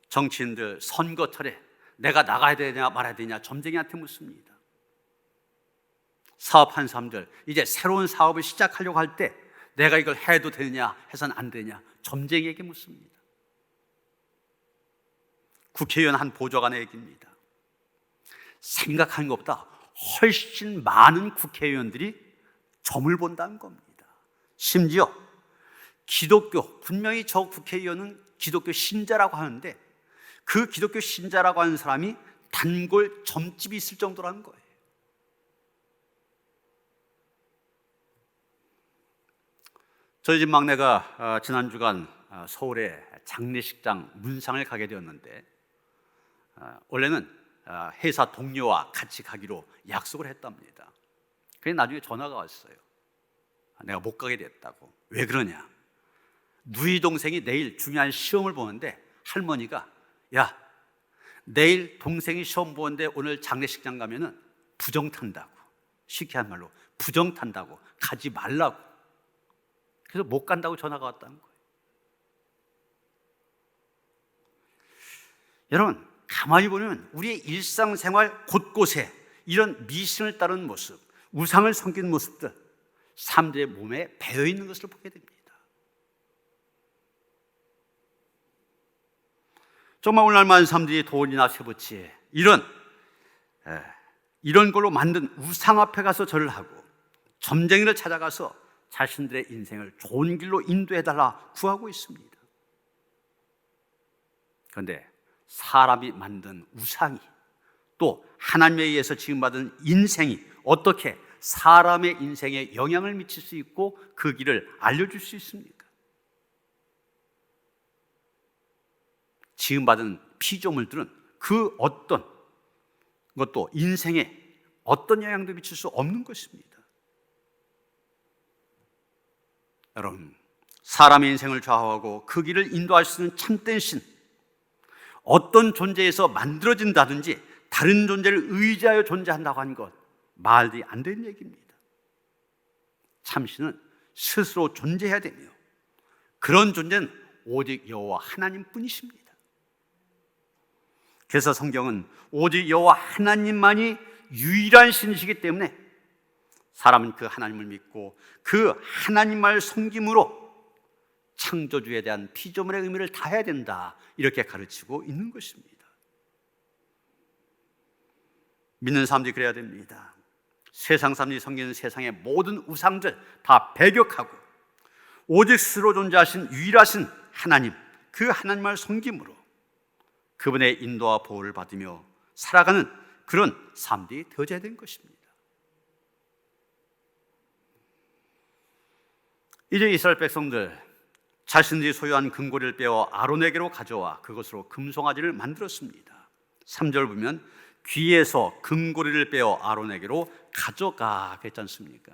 정치인들 선거철에 내가 나가야 되냐 말아야 되냐 점쟁이한테 묻습니다. 사업한 사람들 이제 새로운 사업을 시작하려고 할 때 내가 이걸 해도 되느냐 해서는 안 되냐 점쟁이에게 묻습니다. 국회의원 한 보좌관의 얘기입니다. 생각하는 것보다 훨씬 많은 국회의원들이 점을 본다는 겁니다. 심지어 기독교, 분명히 저 국회의원은 기독교 신자라고 하는데 그 기독교 신자라고 하는 사람이 단골 점집이 있을 정도라는 거예요. 저희 집 막내가 지난 주간 서울의 장례식장 문상을 가게 되었는데 원래는 회사 동료와 같이 가기로 약속을 했답니다. 그래서 나중에 전화가 왔어요. 내가 못 가게 됐다고. 왜 그러냐? 누이 동생이 내일 중요한 시험을 보는데 할머니가 야, 내일 동생이 시험 보는데 오늘 장례식장 가면은 부정 탄다고. 쉽게 한 말로 부정 탄다고 가지 말라고. 그래서 못 간다고 전화가 왔다는 거예요. 여러분, 가만히 보면 우리의 일상생활 곳곳에 이런 미신을 따르는 모습, 우상을 섬기는 모습들 사람들의 몸에 배어 있는 것을 보게 됩니다. 정말 오늘날 많은 사람들이 돈이나 쇠붙이 이런 걸로 만든 우상 앞에 가서 절을 하고 점쟁이를 찾아가서 자신들의 인생을 좋은 길로 인도해달라 구하고 있습니다. 그런데 사람이 만든 우상이 또 하나님에 의해서 지음받은 인생이 어떻게 사람의 인생에 영향을 미칠 수 있고 그 길을 알려줄 수 있습니까? 지음받은 피조물들은 그 어떤 것도 인생에 어떤 영향도 미칠 수 없는 것입니다. 여러분, 사람의 인생을 좌우하고 그 길을 인도할 수 있는 참된 신, 어떤 존재에서 만들어진다든지 다른 존재를 의지하여 존재한다고 하는 것 말이 안 되는 얘기입니다. 참신은 스스로 존재해야 되며 그런 존재는 오직 여호와 하나님뿐이십니다. 그래서 성경은 오직 여호와 하나님만이 유일한 신이시기 때문에 사람은 그 하나님을 믿고 그 하나님만을 섬김으로 창조주에 대한 피조물의 의미를 다해야 된다, 이렇게 가르치고 있는 것입니다. 믿는 사람들이 그래야 됩니다. 세상 사람들이 섬기는 세상의 모든 우상들 다 배격하고 오직 스스로 존재하신 유일하신 하나님, 그 하나님을 섬김으로 그분의 인도와 보호를 받으며 살아가는 그런 삶들이 되어져야 되는 것입니다. 이제 이스라엘 백성들 자신들이 소유한 금고리를 빼어 아론에게로 가져와 그것으로 금송아지를 만들었습니다. 3절 보면 귀에서 금고리를 빼어 아론에게로 가져가 그랬지 않습니까?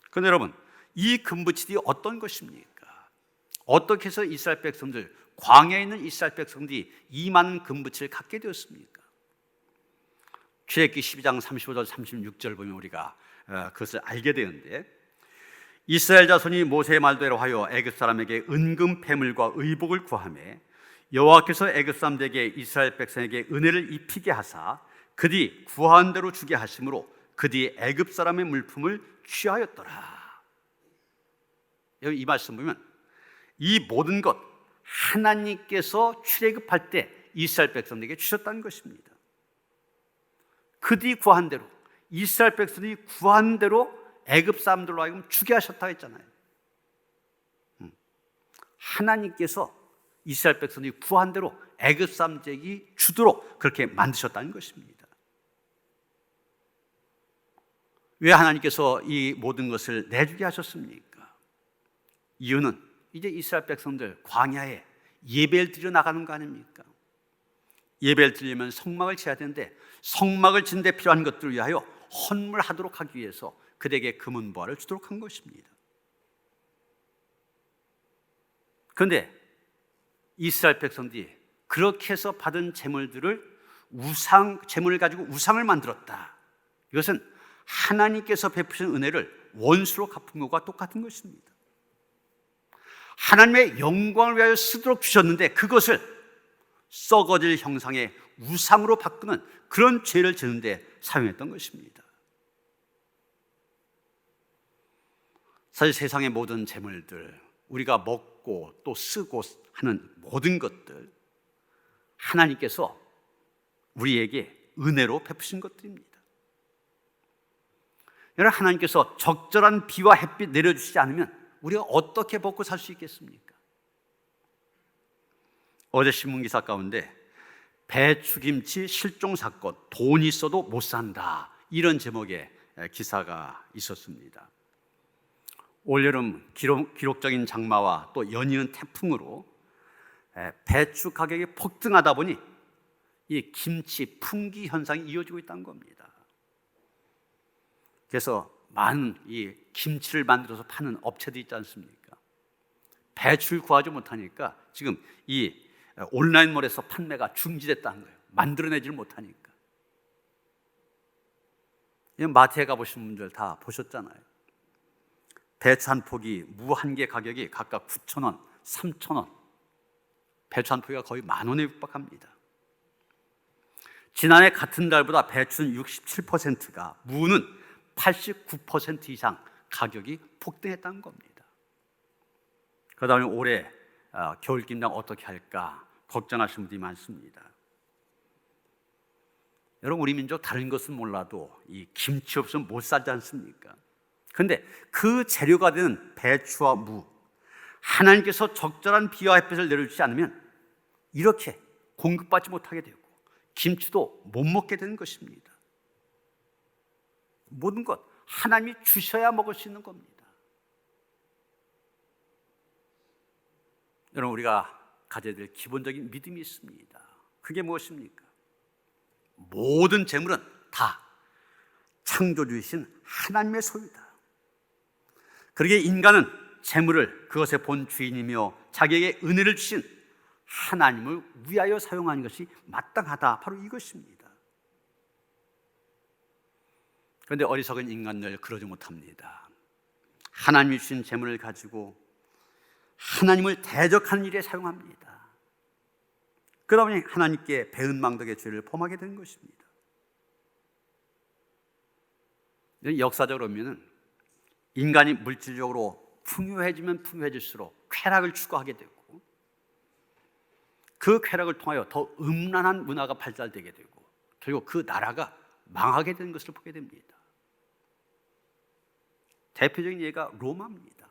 그런데 여러분, 이 금붙이들이 어떤 것입니까? 어떻게 해서 이스라엘 백성들, 광야에 있는 이스라엘 백성들이 이 많은 금붙이를 갖게 되었습니까? 출애굽기 12장 35절 36절 보면 우리가 그것을 알게 되는데, 이스라엘 자손이 모세의 말대로 하여 애굽 사람에게 은금 패물과 의복을 구하매 여호와께서 애굽 사람들에게 이스라엘 백성에게 은혜를 입히게 하사 그들이 구한 대로 주게 하심으로 그들이 애굽 사람의 물품을 취하였더라. 여기 이 말씀 보면 이 모든 것 하나님께서 출애굽할 때 이스라엘 백성들에게 주셨다는 것입니다. 그들이 구한 대로, 이스라엘 백성들이 구한 대로 애굽 사람들로 하여금 주게 하셨다고 했잖아요. 하나님께서 이스라엘 백성들이 구한 대로 애굽 사람들에게 주도록 그렇게 만드셨다는 것입니다. 왜 하나님께서 이 모든 것을 내주게 하셨습니까? 이유는 이제 이스라엘 백성들 광야에 예배를 드려 나가는 거 아닙니까? 예배를 드리려면 성막을 지어야 되는데 성막을 짓는 데 필요한 것들을 위하여 헌물하도록 하기 위해서 그들에게 금은 보화를 주도록 한 것입니다. 그런데 이스라엘 백성들이 그렇게 해서 받은 재물들을 재물을 가지고 우상을 만들었다. 이것은 하나님께서 베푸신 은혜를 원수로 갚은 것과 똑같은 것입니다. 하나님의 영광을 위하여 쓰도록 주셨는데 그것을 썩어질 형상의 우상으로 바꾸는 그런 죄를 지는데 사용했던 것입니다. 사실 세상의 모든 재물들, 우리가 먹고 또 쓰고 하는 모든 것들 하나님께서 우리에게 은혜로 베푸신 것들입니다. 여러분, 하나님께서 적절한 비와 햇빛 내려주시지 않으면 우리가 어떻게 먹고 살 수 있겠습니까? 어제 신문기사 가운데 배추김치 실종 사건, 돈 있어도 못 산다, 이런 제목의 기사가 있었습니다. 올여름 기록적인 장마와 또 연이은 태풍으로 배추 가격이 폭등하다 보니 이 김치 품귀 현상이 이어지고 있다는 겁니다. 그래서 많은 이 김치를 만들어서 파는 업체도 있지 않습니까? 배추를 구하지 못하니까 지금 이 온라인몰에서 판매가 중지됐다는 거예요. 만들어내지를 못하니까. 마트에 가보신 분들 다 보셨잖아요. 배추 한 포기, 무 한 개 가격이 각각 9,000원, 3,000원, 배추 한 포기가 거의 10,000원에 육박합니다. 지난해 같은 달보다 배추는 67%가, 무는 89% 이상 가격이 폭등했다는 겁니다. 그다음에 올해 겨울 김장 어떻게 할까 걱정하시는 분들이 많습니다. 여러분, 우리 민족 다른 것은 몰라도 이 김치 없으면 못 살지 않습니까? 그런데 그 재료가 되는 배추와 무, 하나님께서 적절한 비와 햇볕을 내려주지 않으면 이렇게 공급받지 못하게 되고 김치도 못 먹게 되는 것입니다. 모든 것 하나님이 주셔야 먹을 수 있는 겁니다. 여러분, 우리가 가져야 될 기본적인 믿음이 있습니다. 그게 무엇입니까? 모든 재물은 다 창조주이신 하나님의 소유다. 그러기에 인간은 재물을 그것의 본 주인이며 자기에게 은혜를 주신 하나님을 위하여 사용하는 것이 마땅하다. 바로 이것입니다. 그런데 어리석은 인간들 그러지 못합니다. 하나님이 주신 재물을 가지고 하나님을 대적하는 일에 사용합니다. 그러다 보니 하나님께 배은망덕의 죄를 범하게 되는 것입니다. 역사적으로 보면 인간이 물질적으로 풍요해지면 풍요해질수록 쾌락을 추구하게 되고 그 쾌락을 통하여 더 음란한 문화가 발달되게 되고 결국 그 나라가 망하게 되는 것을 보게 됩니다. 대표적인 예가 로마입니다.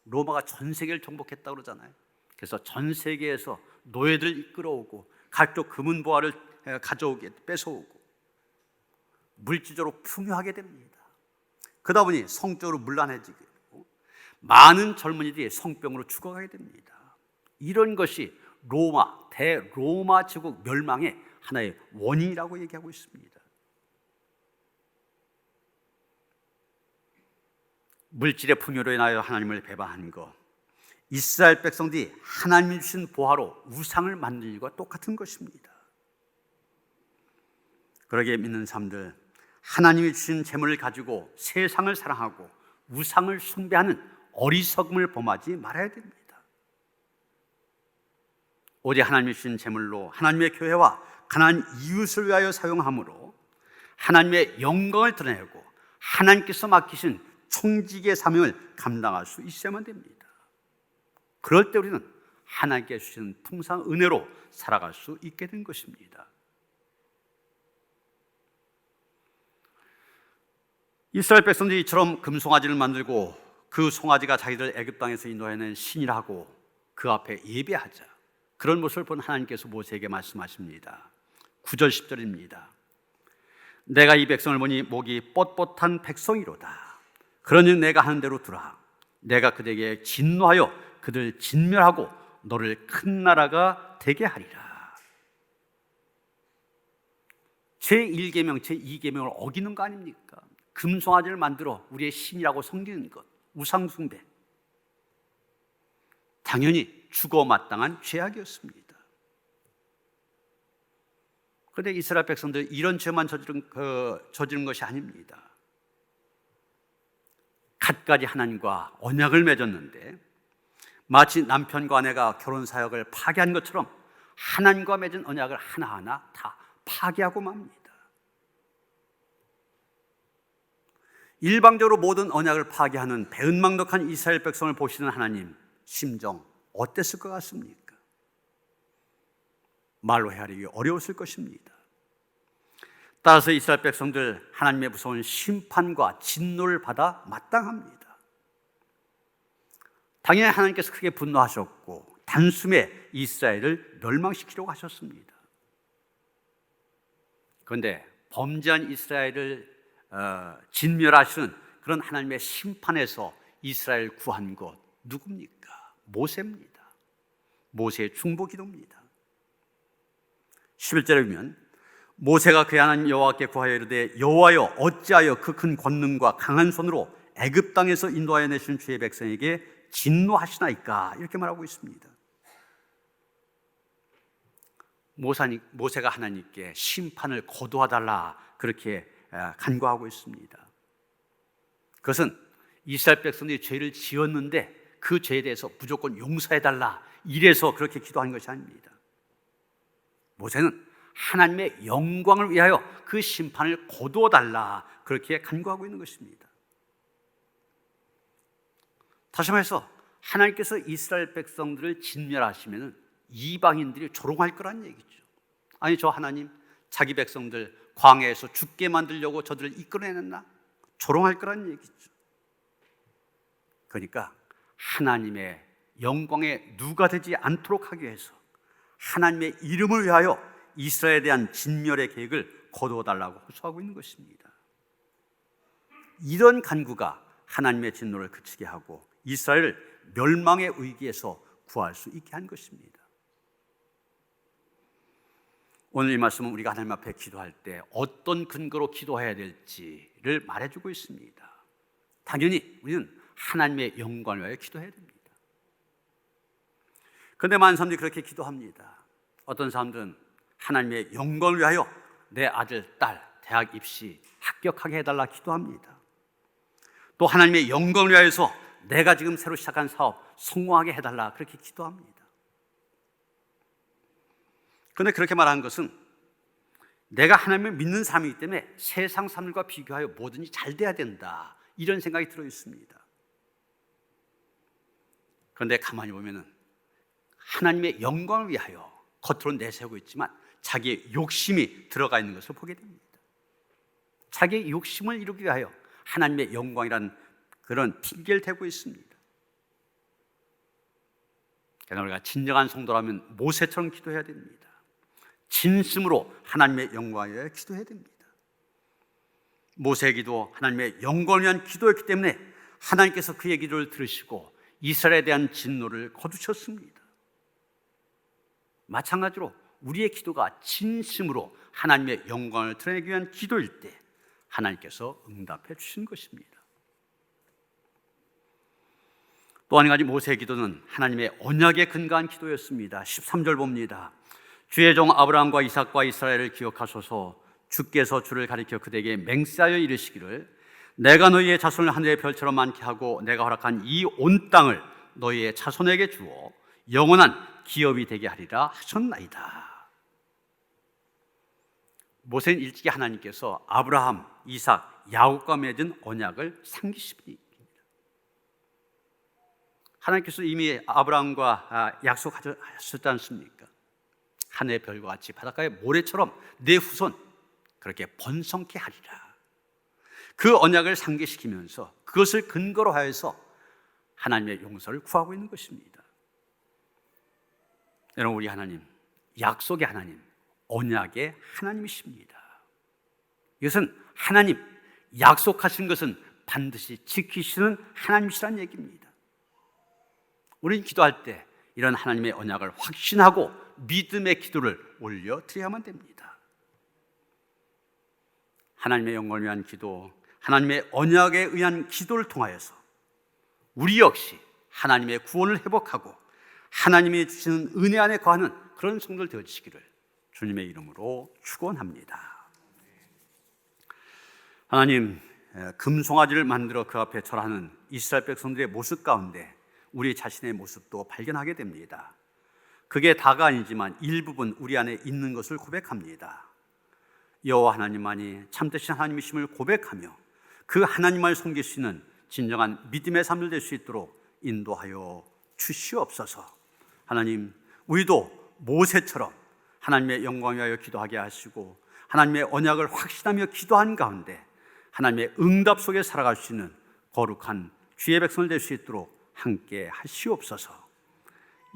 로마가 전 세계를 정복했다고 그러잖아요. 그래서 전 세계에서 노예들 이끌어오고 각종 금은보화를 가져오게 뺏어오고 물질적으로 풍요하게 됩니다. 그러다 보니 성적으로 문란해지게 되고 많은 젊은이들이 성병으로 죽어가게 됩니다. 이런 것이 대로마 제국 멸망의 하나의 원인이라고 얘기하고 있습니다. 물질의 풍요로 인하여 하나님을 배반한 것, 이스라엘 백성들이 하나님이 주신 보화로 우상을 만든 일과 똑같은 것입니다. 그러기에 믿는 사람들, 하나님이 주신 재물을 가지고 세상을 사랑하고 우상을 숭배하는 어리석음을 범하지 말아야 됩니다. 오직 하나님이 주신 재물로 하나님의 교회와 가난한 이웃을 위하여 사용함으로 하나님의 영광을 드러내고 하나님께서 맡기신 총직의 사명을 감당할 수 있어야만 됩니다. 그럴 때 우리는 하나님께 주신 풍성한 은혜로 살아갈 수 있게 된 것입니다. 이스라엘 백성들이 이처럼 금송아지를 만들고 그 송아지가 자기들 애굽 땅에서 인도해낸 신이라고 그 앞에 예배하자. 그런 모습을 본 하나님께서 모세에게 말씀하십니다. 9절 10절입니다. 내가 이 백성을 보니 목이 뻣뻣한 백성이로다. 그러니 내가 하는 대로 두라. 내가 그들에게 진노하여 그들 진멸하고 너를 큰 나라가 되게 하리라. 제1계명, 제2계명을 어기는 거 아닙니까? 금송아지를 만들어 우리의 신이라고 섬기는 것, 우상숭배. 당연히 죽어 마땅한 죄악이었습니다. 그런데 이스라엘 백성들 이런 죄만 저지른 것이 아닙니다. 갖가지 하나님과 언약을 맺었는데 마치 남편과 아내가 결혼 사역을 파괴한 것처럼 하나님과 맺은 언약을 하나하나 다 파괴하고 맙니다. 일방적으로 모든 언약을 파괴하는 배은망덕한 이스라엘 백성을 보시는 하나님 심정 어땠을 것 같습니까? 말로 헤아리기 어려웠을 것입니다. 따라서 이스라엘 백성들 하나님의 무서운 심판과 진노를 받아 마땅합니다. 당연히 하나님께서 크게 분노하셨고 단숨에 이스라엘을 멸망시키려고 하셨습니다. 그런데 범죄한 이스라엘을 진멸하시는 그런 하나님의 심판에서 이스라엘 구한 것 누굽니까? 모세입니다. 모세의 중보 기도입니다. 11절에 보면 모세가 그의 하나님 여호와께 구하여 이르되 여호와여 어찌하여 그 큰 권능과 강한 손으로 애굽 땅에서 인도하여 내신 주의 백성에게 진노하시나이까 이렇게 말하고 있습니다. 모세가 하나님께 심판을 거두어달라 그렇게 간구하고 있습니다. 그것은 이스라엘 백성들이 죄를 지었는데 그 죄에 대해서 무조건 용서해달라 이래서 그렇게 기도한 것이 아닙니다. 모세는 하나님의 영광을 위하여 그 심판을 거두어 달라, 그렇게 간구하고 있는 것입니다. 다시 말해서 하나님께서 이스라엘 백성들을 진멸하시면 이방인들이 조롱할 거란 얘기죠. 아니, 저 하나님 자기 백성들 광야에서 죽게 만들려고 저들을 이끌어내놨나? 조롱할 거란 얘기죠. 그러니까 하나님의 영광에 누가 되지 않도록 하기 위해서 하나님의 이름을 위하여 이스라엘에 대한 진멸의 계획을 거두어 달라고 호소하고 있는 것입니다. 이런 간구가 하나님의 진노를 그치게 하고 이스라엘을 멸망의 위기에서 구할 수 있게 한 것입니다. 오늘 이 말씀은 우리가 하나님 앞에 기도할 때 어떤 근거로 기도해야 될지를 말해주고 있습니다. 당연히 우리는 하나님의 영광을 위하여 기도해야 됩니다. 그런데 많은 사람들이 그렇게 기도합니다. 어떤 사람들은 하나님의 영광을 위하여 내 아들, 딸 대학 입시 합격하게 해달라 기도합니다. 또 하나님의 영광을 위하여서 내가 지금 새로 시작한 사업 성공하게 해달라, 그렇게 기도합니다. 그런데 그렇게 말하는 것은 내가 하나님을 믿는 사람이기 때문에 세상 사람들과 비교하여 뭐든지 잘 돼야 된다, 이런 생각이 들어 있습니다. 그런데 가만히 보면은 하나님의 영광을 위하여 겉으로 내세우고 있지만 자기의 욕심이 들어가 있는 것을 보게 됩니다. 자기의 욕심을 이루기 위하여 하나님의 영광이라는 그런 핑계를 대고 있습니다. 그러나 우리가 진정한 성도라면 모세처럼 기도해야 됩니다. 진심으로 하나님의 영광을 위하여 기도해야 됩니다. 모세의 기도 하나님의 영광을 위한 기도였기 때문에 하나님께서 그의 기도를 들으시고 이스라엘에 대한 진노를 거두셨습니다. 마찬가지로 우리의 기도가 진심으로 하나님의 영광을 드러내기 위한 기도일 때 하나님께서 응답해 주신 것입니다. 또 한 가지 모세의 기도는 하나님의 언약에 근거한 기도였습니다. 13절 봅니다. 주의 종 아브라함과 이삭과 이스라엘을 기억하소서. 주께서 주를 가리켜 그대에게 맹세하여 이르시기를 내가 너희의 자손을 하늘의 별처럼 많게 하고 내가 허락한 이 온 땅을 너희의 자손에게 주어 영원한 기업이 되게 하리라 하셨나이다. 모세는 일찍이 하나님께서 아브라함, 이삭, 야곱과 맺은 언약을 상기십니다. 하나님께서 이미 아브라함과 약속하셨지 않습니까? 하늘의 별과 같이 바닷가의 모래처럼 내 후손 그렇게 번성케 하리라. 그 언약을 상기시키면서 그것을 근거로 하여서 하나님의 용서를 구하고 있는 것입니다. 여러분, 우리 하나님, 약속의 하나님, 언약의 하나님이십니다. 이것은 하나님, 약속하신 것은 반드시 지키시는 하나님이시라는 얘기입니다. 우리는 기도할 때 이런 하나님의 언약을 확신하고 믿음의 기도를 올려드려야만 됩니다. 하나님의 영광을 위한 기도, 하나님의 언약에 의한 기도를 통하여서 우리 역시 하나님의 구원을 회복하고 하나님이 주시는 은혜 안에 거하는 그런 성도들 되어지시기를 주님의 이름으로 축원합니다. 하나님, 금송아지를 만들어 그 앞에 절하는 이스라엘 백성들의 모습 가운데 우리 자신의 모습도 발견하게 됩니다. 그게 다가 아니지만 일부분 우리 안에 있는 것을 고백합니다. 여호와 하나님만이 참되신 하나님이심을 고백하며 그 하나님을 섬길 수 있는 진정한 믿음의 삶을 될 수 있도록 인도하여 주시옵소서. 하나님, 우리도 모세처럼 하나님의 영광을 위하여 기도하게 하시고 하나님의 언약을 확신하며 기도한 가운데 하나님의 응답 속에 살아갈 수 있는 거룩한 주의 백성을 될 수 있도록 함께 하시옵소서.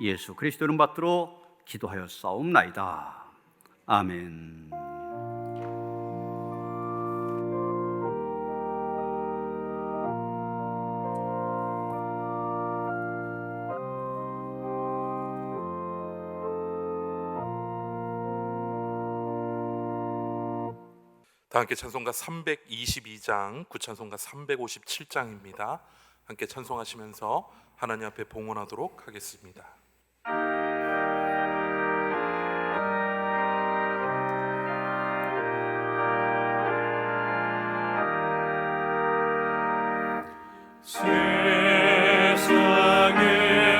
예수 그리스도 이름 받들어 기도하여 싸움나이다. 아멘. 다 함께 찬송가 322장, 구찬송가 357장입니다. 함께 찬송하시면서 하나님 앞에 봉헌하도록 하겠습니다. 세상에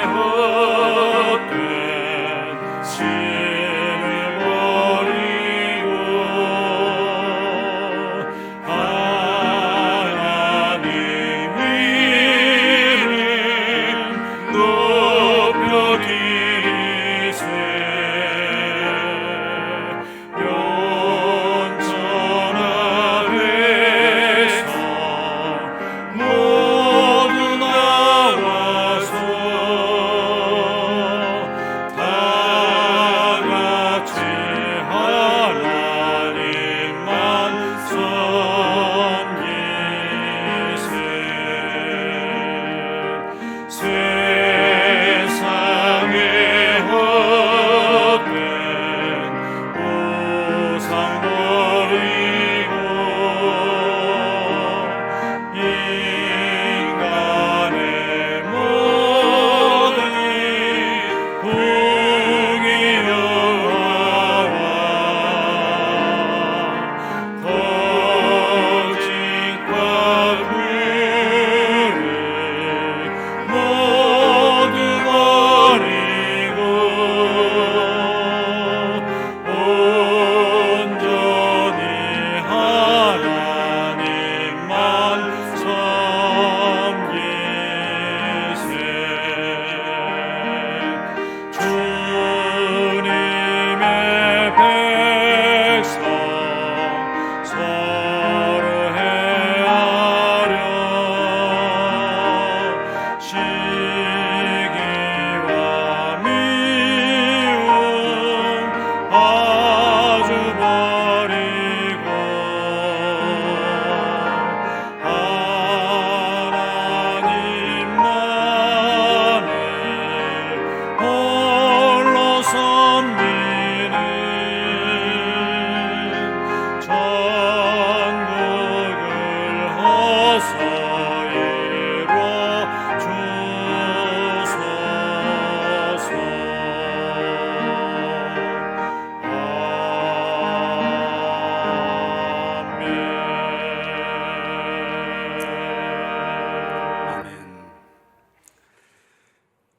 헛된 짐을 버리고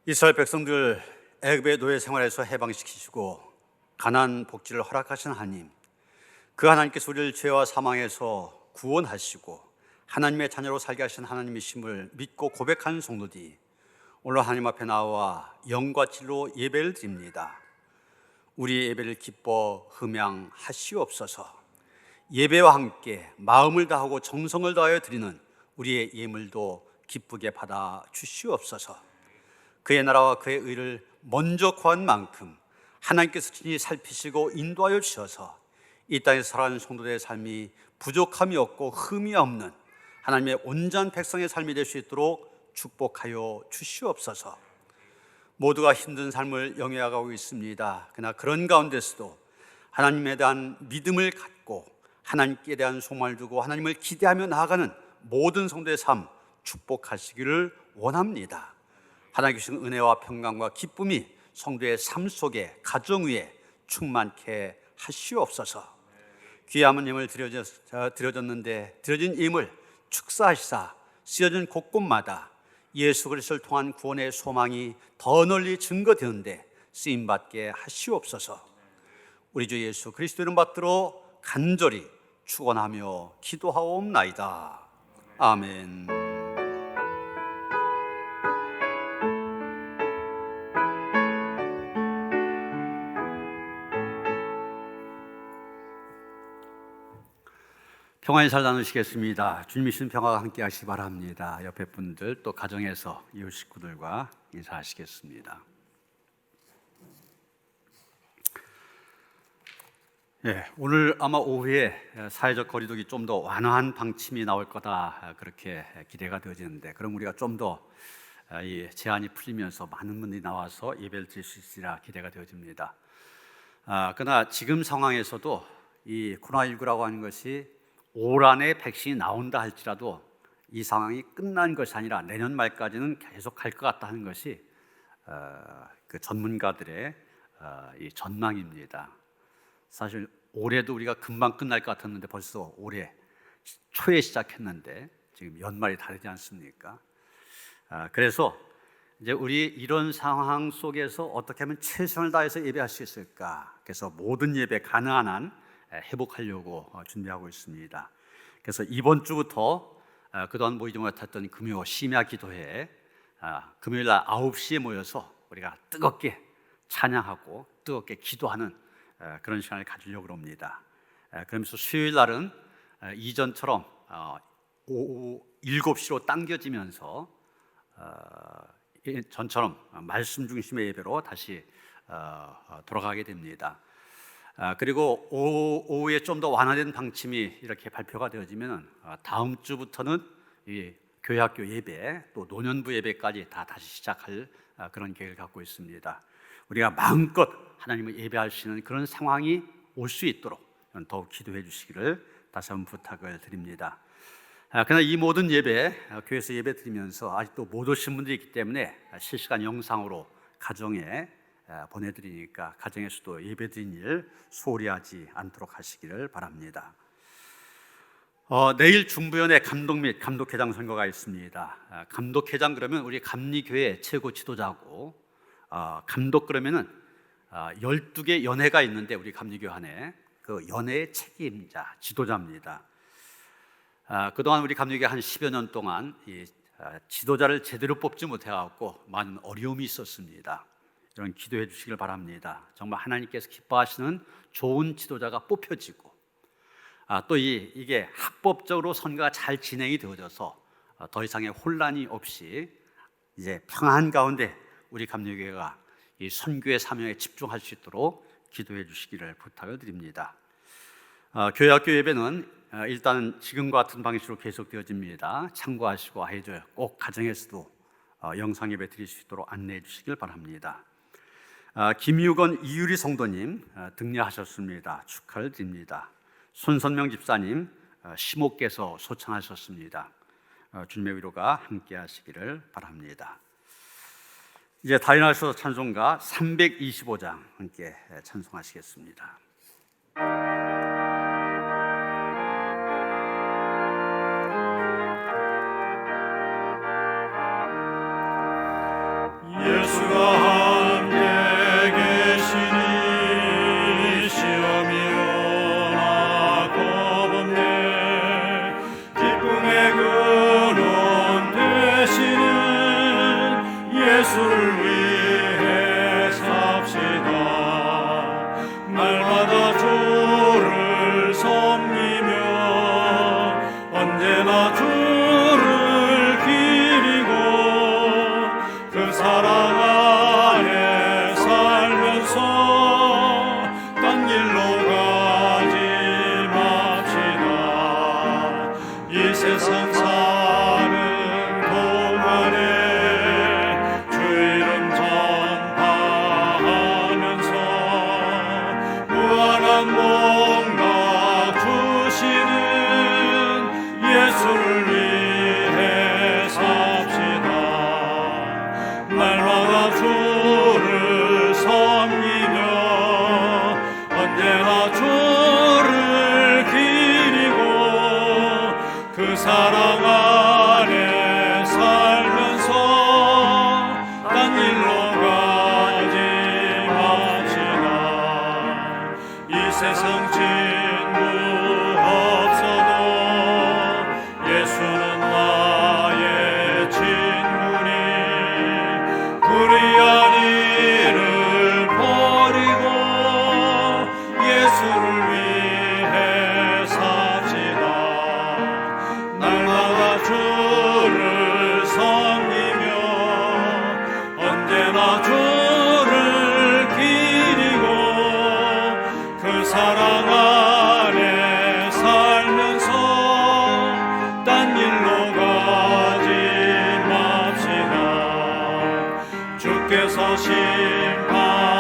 이스라엘 백성들 애굽의 노예 생활에서 해방시키시고 가나안 복지를 허락하신 하나님, 그 하나님께서 우리를 죄와 사망에서 구원하시고 하나님의 자녀로 살게 하신 하나님이심을 믿고 고백하는 성도들이 오늘 하나님 앞에 나와 영과 진로 예배를 드립니다. 우리의 예배를 기뻐 흠양하시옵소서. 예배와 함께 마음을 다하고 정성을 다하여 드리는 우리의 예물도 기쁘게 받아 주시옵소서. 그의 나라와 그의 의를 먼저 구한 만큼 하나님께서 친히 살피시고 인도하여 주셔서 이 땅에서 살아가는 성도들의 삶이 부족함이 없고 흠이 없는 하나님의 온전한 백성의 삶이 될 수 있도록 축복하여 주시옵소서. 모두가 힘든 삶을 영위하고 있습니다. 그러나 그런 가운데서도 하나님에 대한 믿음을 갖고 하나님께 대한 소망을 두고 하나님을 기대하며 나아가는 모든 성도의 삶 축복하시기를 원합니다. 하나님 주신 은혜와 평강과 기쁨이 성도의 삶 속에 가정 위에 충만케 하시옵소서. 귀한 예물 드려졌는데 드려진 예물 축사하시사 쓰여진 곳곳마다 예수 그리스도를 통한 구원의 소망이 더 널리 증거되는데 쓰임받게 하시옵소서. 우리 주 예수 그리스도 이름 받들어 간절히 축원하며 기도하옵나이다. 아멘. 평안히 잘 나누시겠습니다. 주님이 주신 평화가 함께 하시기 바랍니다. 옆에 분들 또 가정에서 이웃 식구들과 인사하시겠습니다. 오늘 아마 오후에 사회적 거리두기 좀 더 완화한 방침이 나올 거다 그렇게 기대가 되어지는데, 그럼 우리가 좀 더 이 제한이 풀리면서 많은 분들이 나와서 예배를 드릴 수 있으리라 기대가 되어집니다. 그러나 지금 상황에서도 이 코로나19라고 하는 것이 올 한해 백신이 나온다 할지라도 이 상황이 끝난 것이 아니라 내년 말까지는 계속 갈 것 같다 하는 것이 그 전문가들의 이 전망입니다. 사실 올해도 우리가 금방 끝날 것 같았는데 벌써 올해 초에 시작했는데 지금 연말이 다르지 않습니까? 그래서 이제 우리 이런 상황 속에서 어떻게 하면 최선을 다해서 예배할 수 있을까? 그래서 모든 예배 가능한 한 회복하려고 준비하고 있습니다. 그래서 이번 주부터 그동안 모이지 못했던 금요 심야 기도회, 금요일 날 9시에 모여서 우리가 뜨겁게 찬양하고 뜨겁게 기도하는 그런 시간을 가지려고 합니다. 그러면서 수요일 날은 이전처럼 오후 7시로 당겨지면서 전처럼 말씀 중심의 예배로 다시 돌아가게 됩니다. 그리고 오후에 좀 더 완화된 방침이 이렇게 발표가 되어지면 다음 주부터는 이 교회학교 예배 또 노년부 예배까지 다 다시 시작할 그런 계획을 갖고 있습니다. 우리가 마음껏 하나님을 예배할 수 있는 그런 상황이 올 수 있도록 더욱 기도해 주시기를 다시 한번 부탁을 드립니다. 그러나 이 모든 예배, 교회에서 예배 드리면서 아직도 못 오신 분들이 있기 때문에 실시간 영상으로 가정에 보내드리니까 가정에서도 예배 드린 일 소홀히 하지 않도록 하시기를 바랍니다. 내일 중부연회 감독 및 감독회장 선거가 있습니다. 감독회장 그러면 우리 감리교회 최고 지도자고, 감독 그러면은 12개 연회가 있는데 우리 감리교회 안에 그 연회의 책임자, 지도자입니다. 그동안 우리 감리교회 한 10여 년 동안 이 지도자를 제대로 뽑지 못해갖고 많은 어려움이 있었습니다. 이런 기도해 주시길 바랍니다. 정말 하나님께서 기뻐하시는 좋은 지도자가 뽑혀지고, 또 이게 합법적으로 선거가 잘 진행이 되어져서 더 이상의 혼란이 없이 이제 평안 가운데 우리 감리교회가 이 선교의 사명에 집중할 수 있도록 기도해 주시기를 부탁을 드립니다. 교회학교 예배는 일단 지금과 같은 방식으로 계속되어집니다. 참고하시고 아이들 꼭 가정에서도 영상 예배 드릴 수 있도록 안내해 주시길 바랍니다. 김유건 이유리 성도님 등려하셨습니다. 축하를 드립니다. 손선명 집사님 시목께서 소창하셨습니다. 주님의 위로가 함께 하시기를 바랍니다. 이제 다이나서 찬송가 325장 함께 찬송하시겠습니다. 예수 세상 사는 동안에 주 이름 전파하면서 무한한 목락 주시는 예수를 위해 삽시다. 날마다 주를 섬기며 언제나 주를 기리고 그 사랑 안에 살면서 딴 일로 가지 맙시다. 이 세상 친구 없어도 예수는 나의 친구니 불의한 일을 버리고 예수를 위해 삽시다. 날마다 주를 섬기며 언제나 주를 기리고 그 사랑 안에 살면서 딴 일로 가지 맙시다. 주께서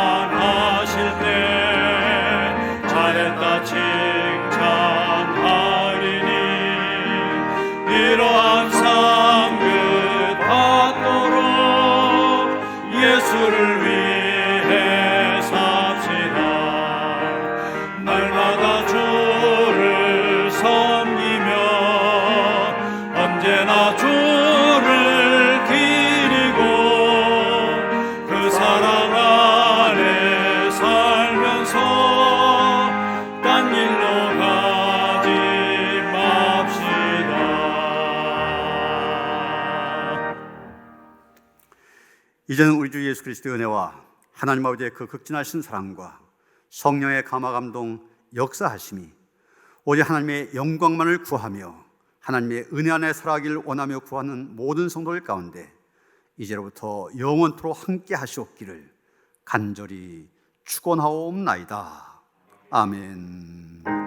심판하실 때 잘했다 칭찬하리니 이러한 상급 받도록 예수를 위해 삽시다. 날마다 주를 섬기며 언제나 주를 기리고 그 사랑 안에 살면서 딴 일로 가지 맙시다. 이제는 우리 주 예수 그리스도의 은혜와 하나님 아버지의 그 극진하신 사랑과 성령의 감화 감동 역사하심이 오직 하나님의 영광만을 구하며 하나님의 은혜 안에 살아가기를 원하며 구하는 모든 성도들 가운데 이제로부터 영원토록 함께 하시옵기를 간절히 축원하옵나이다. 아멘.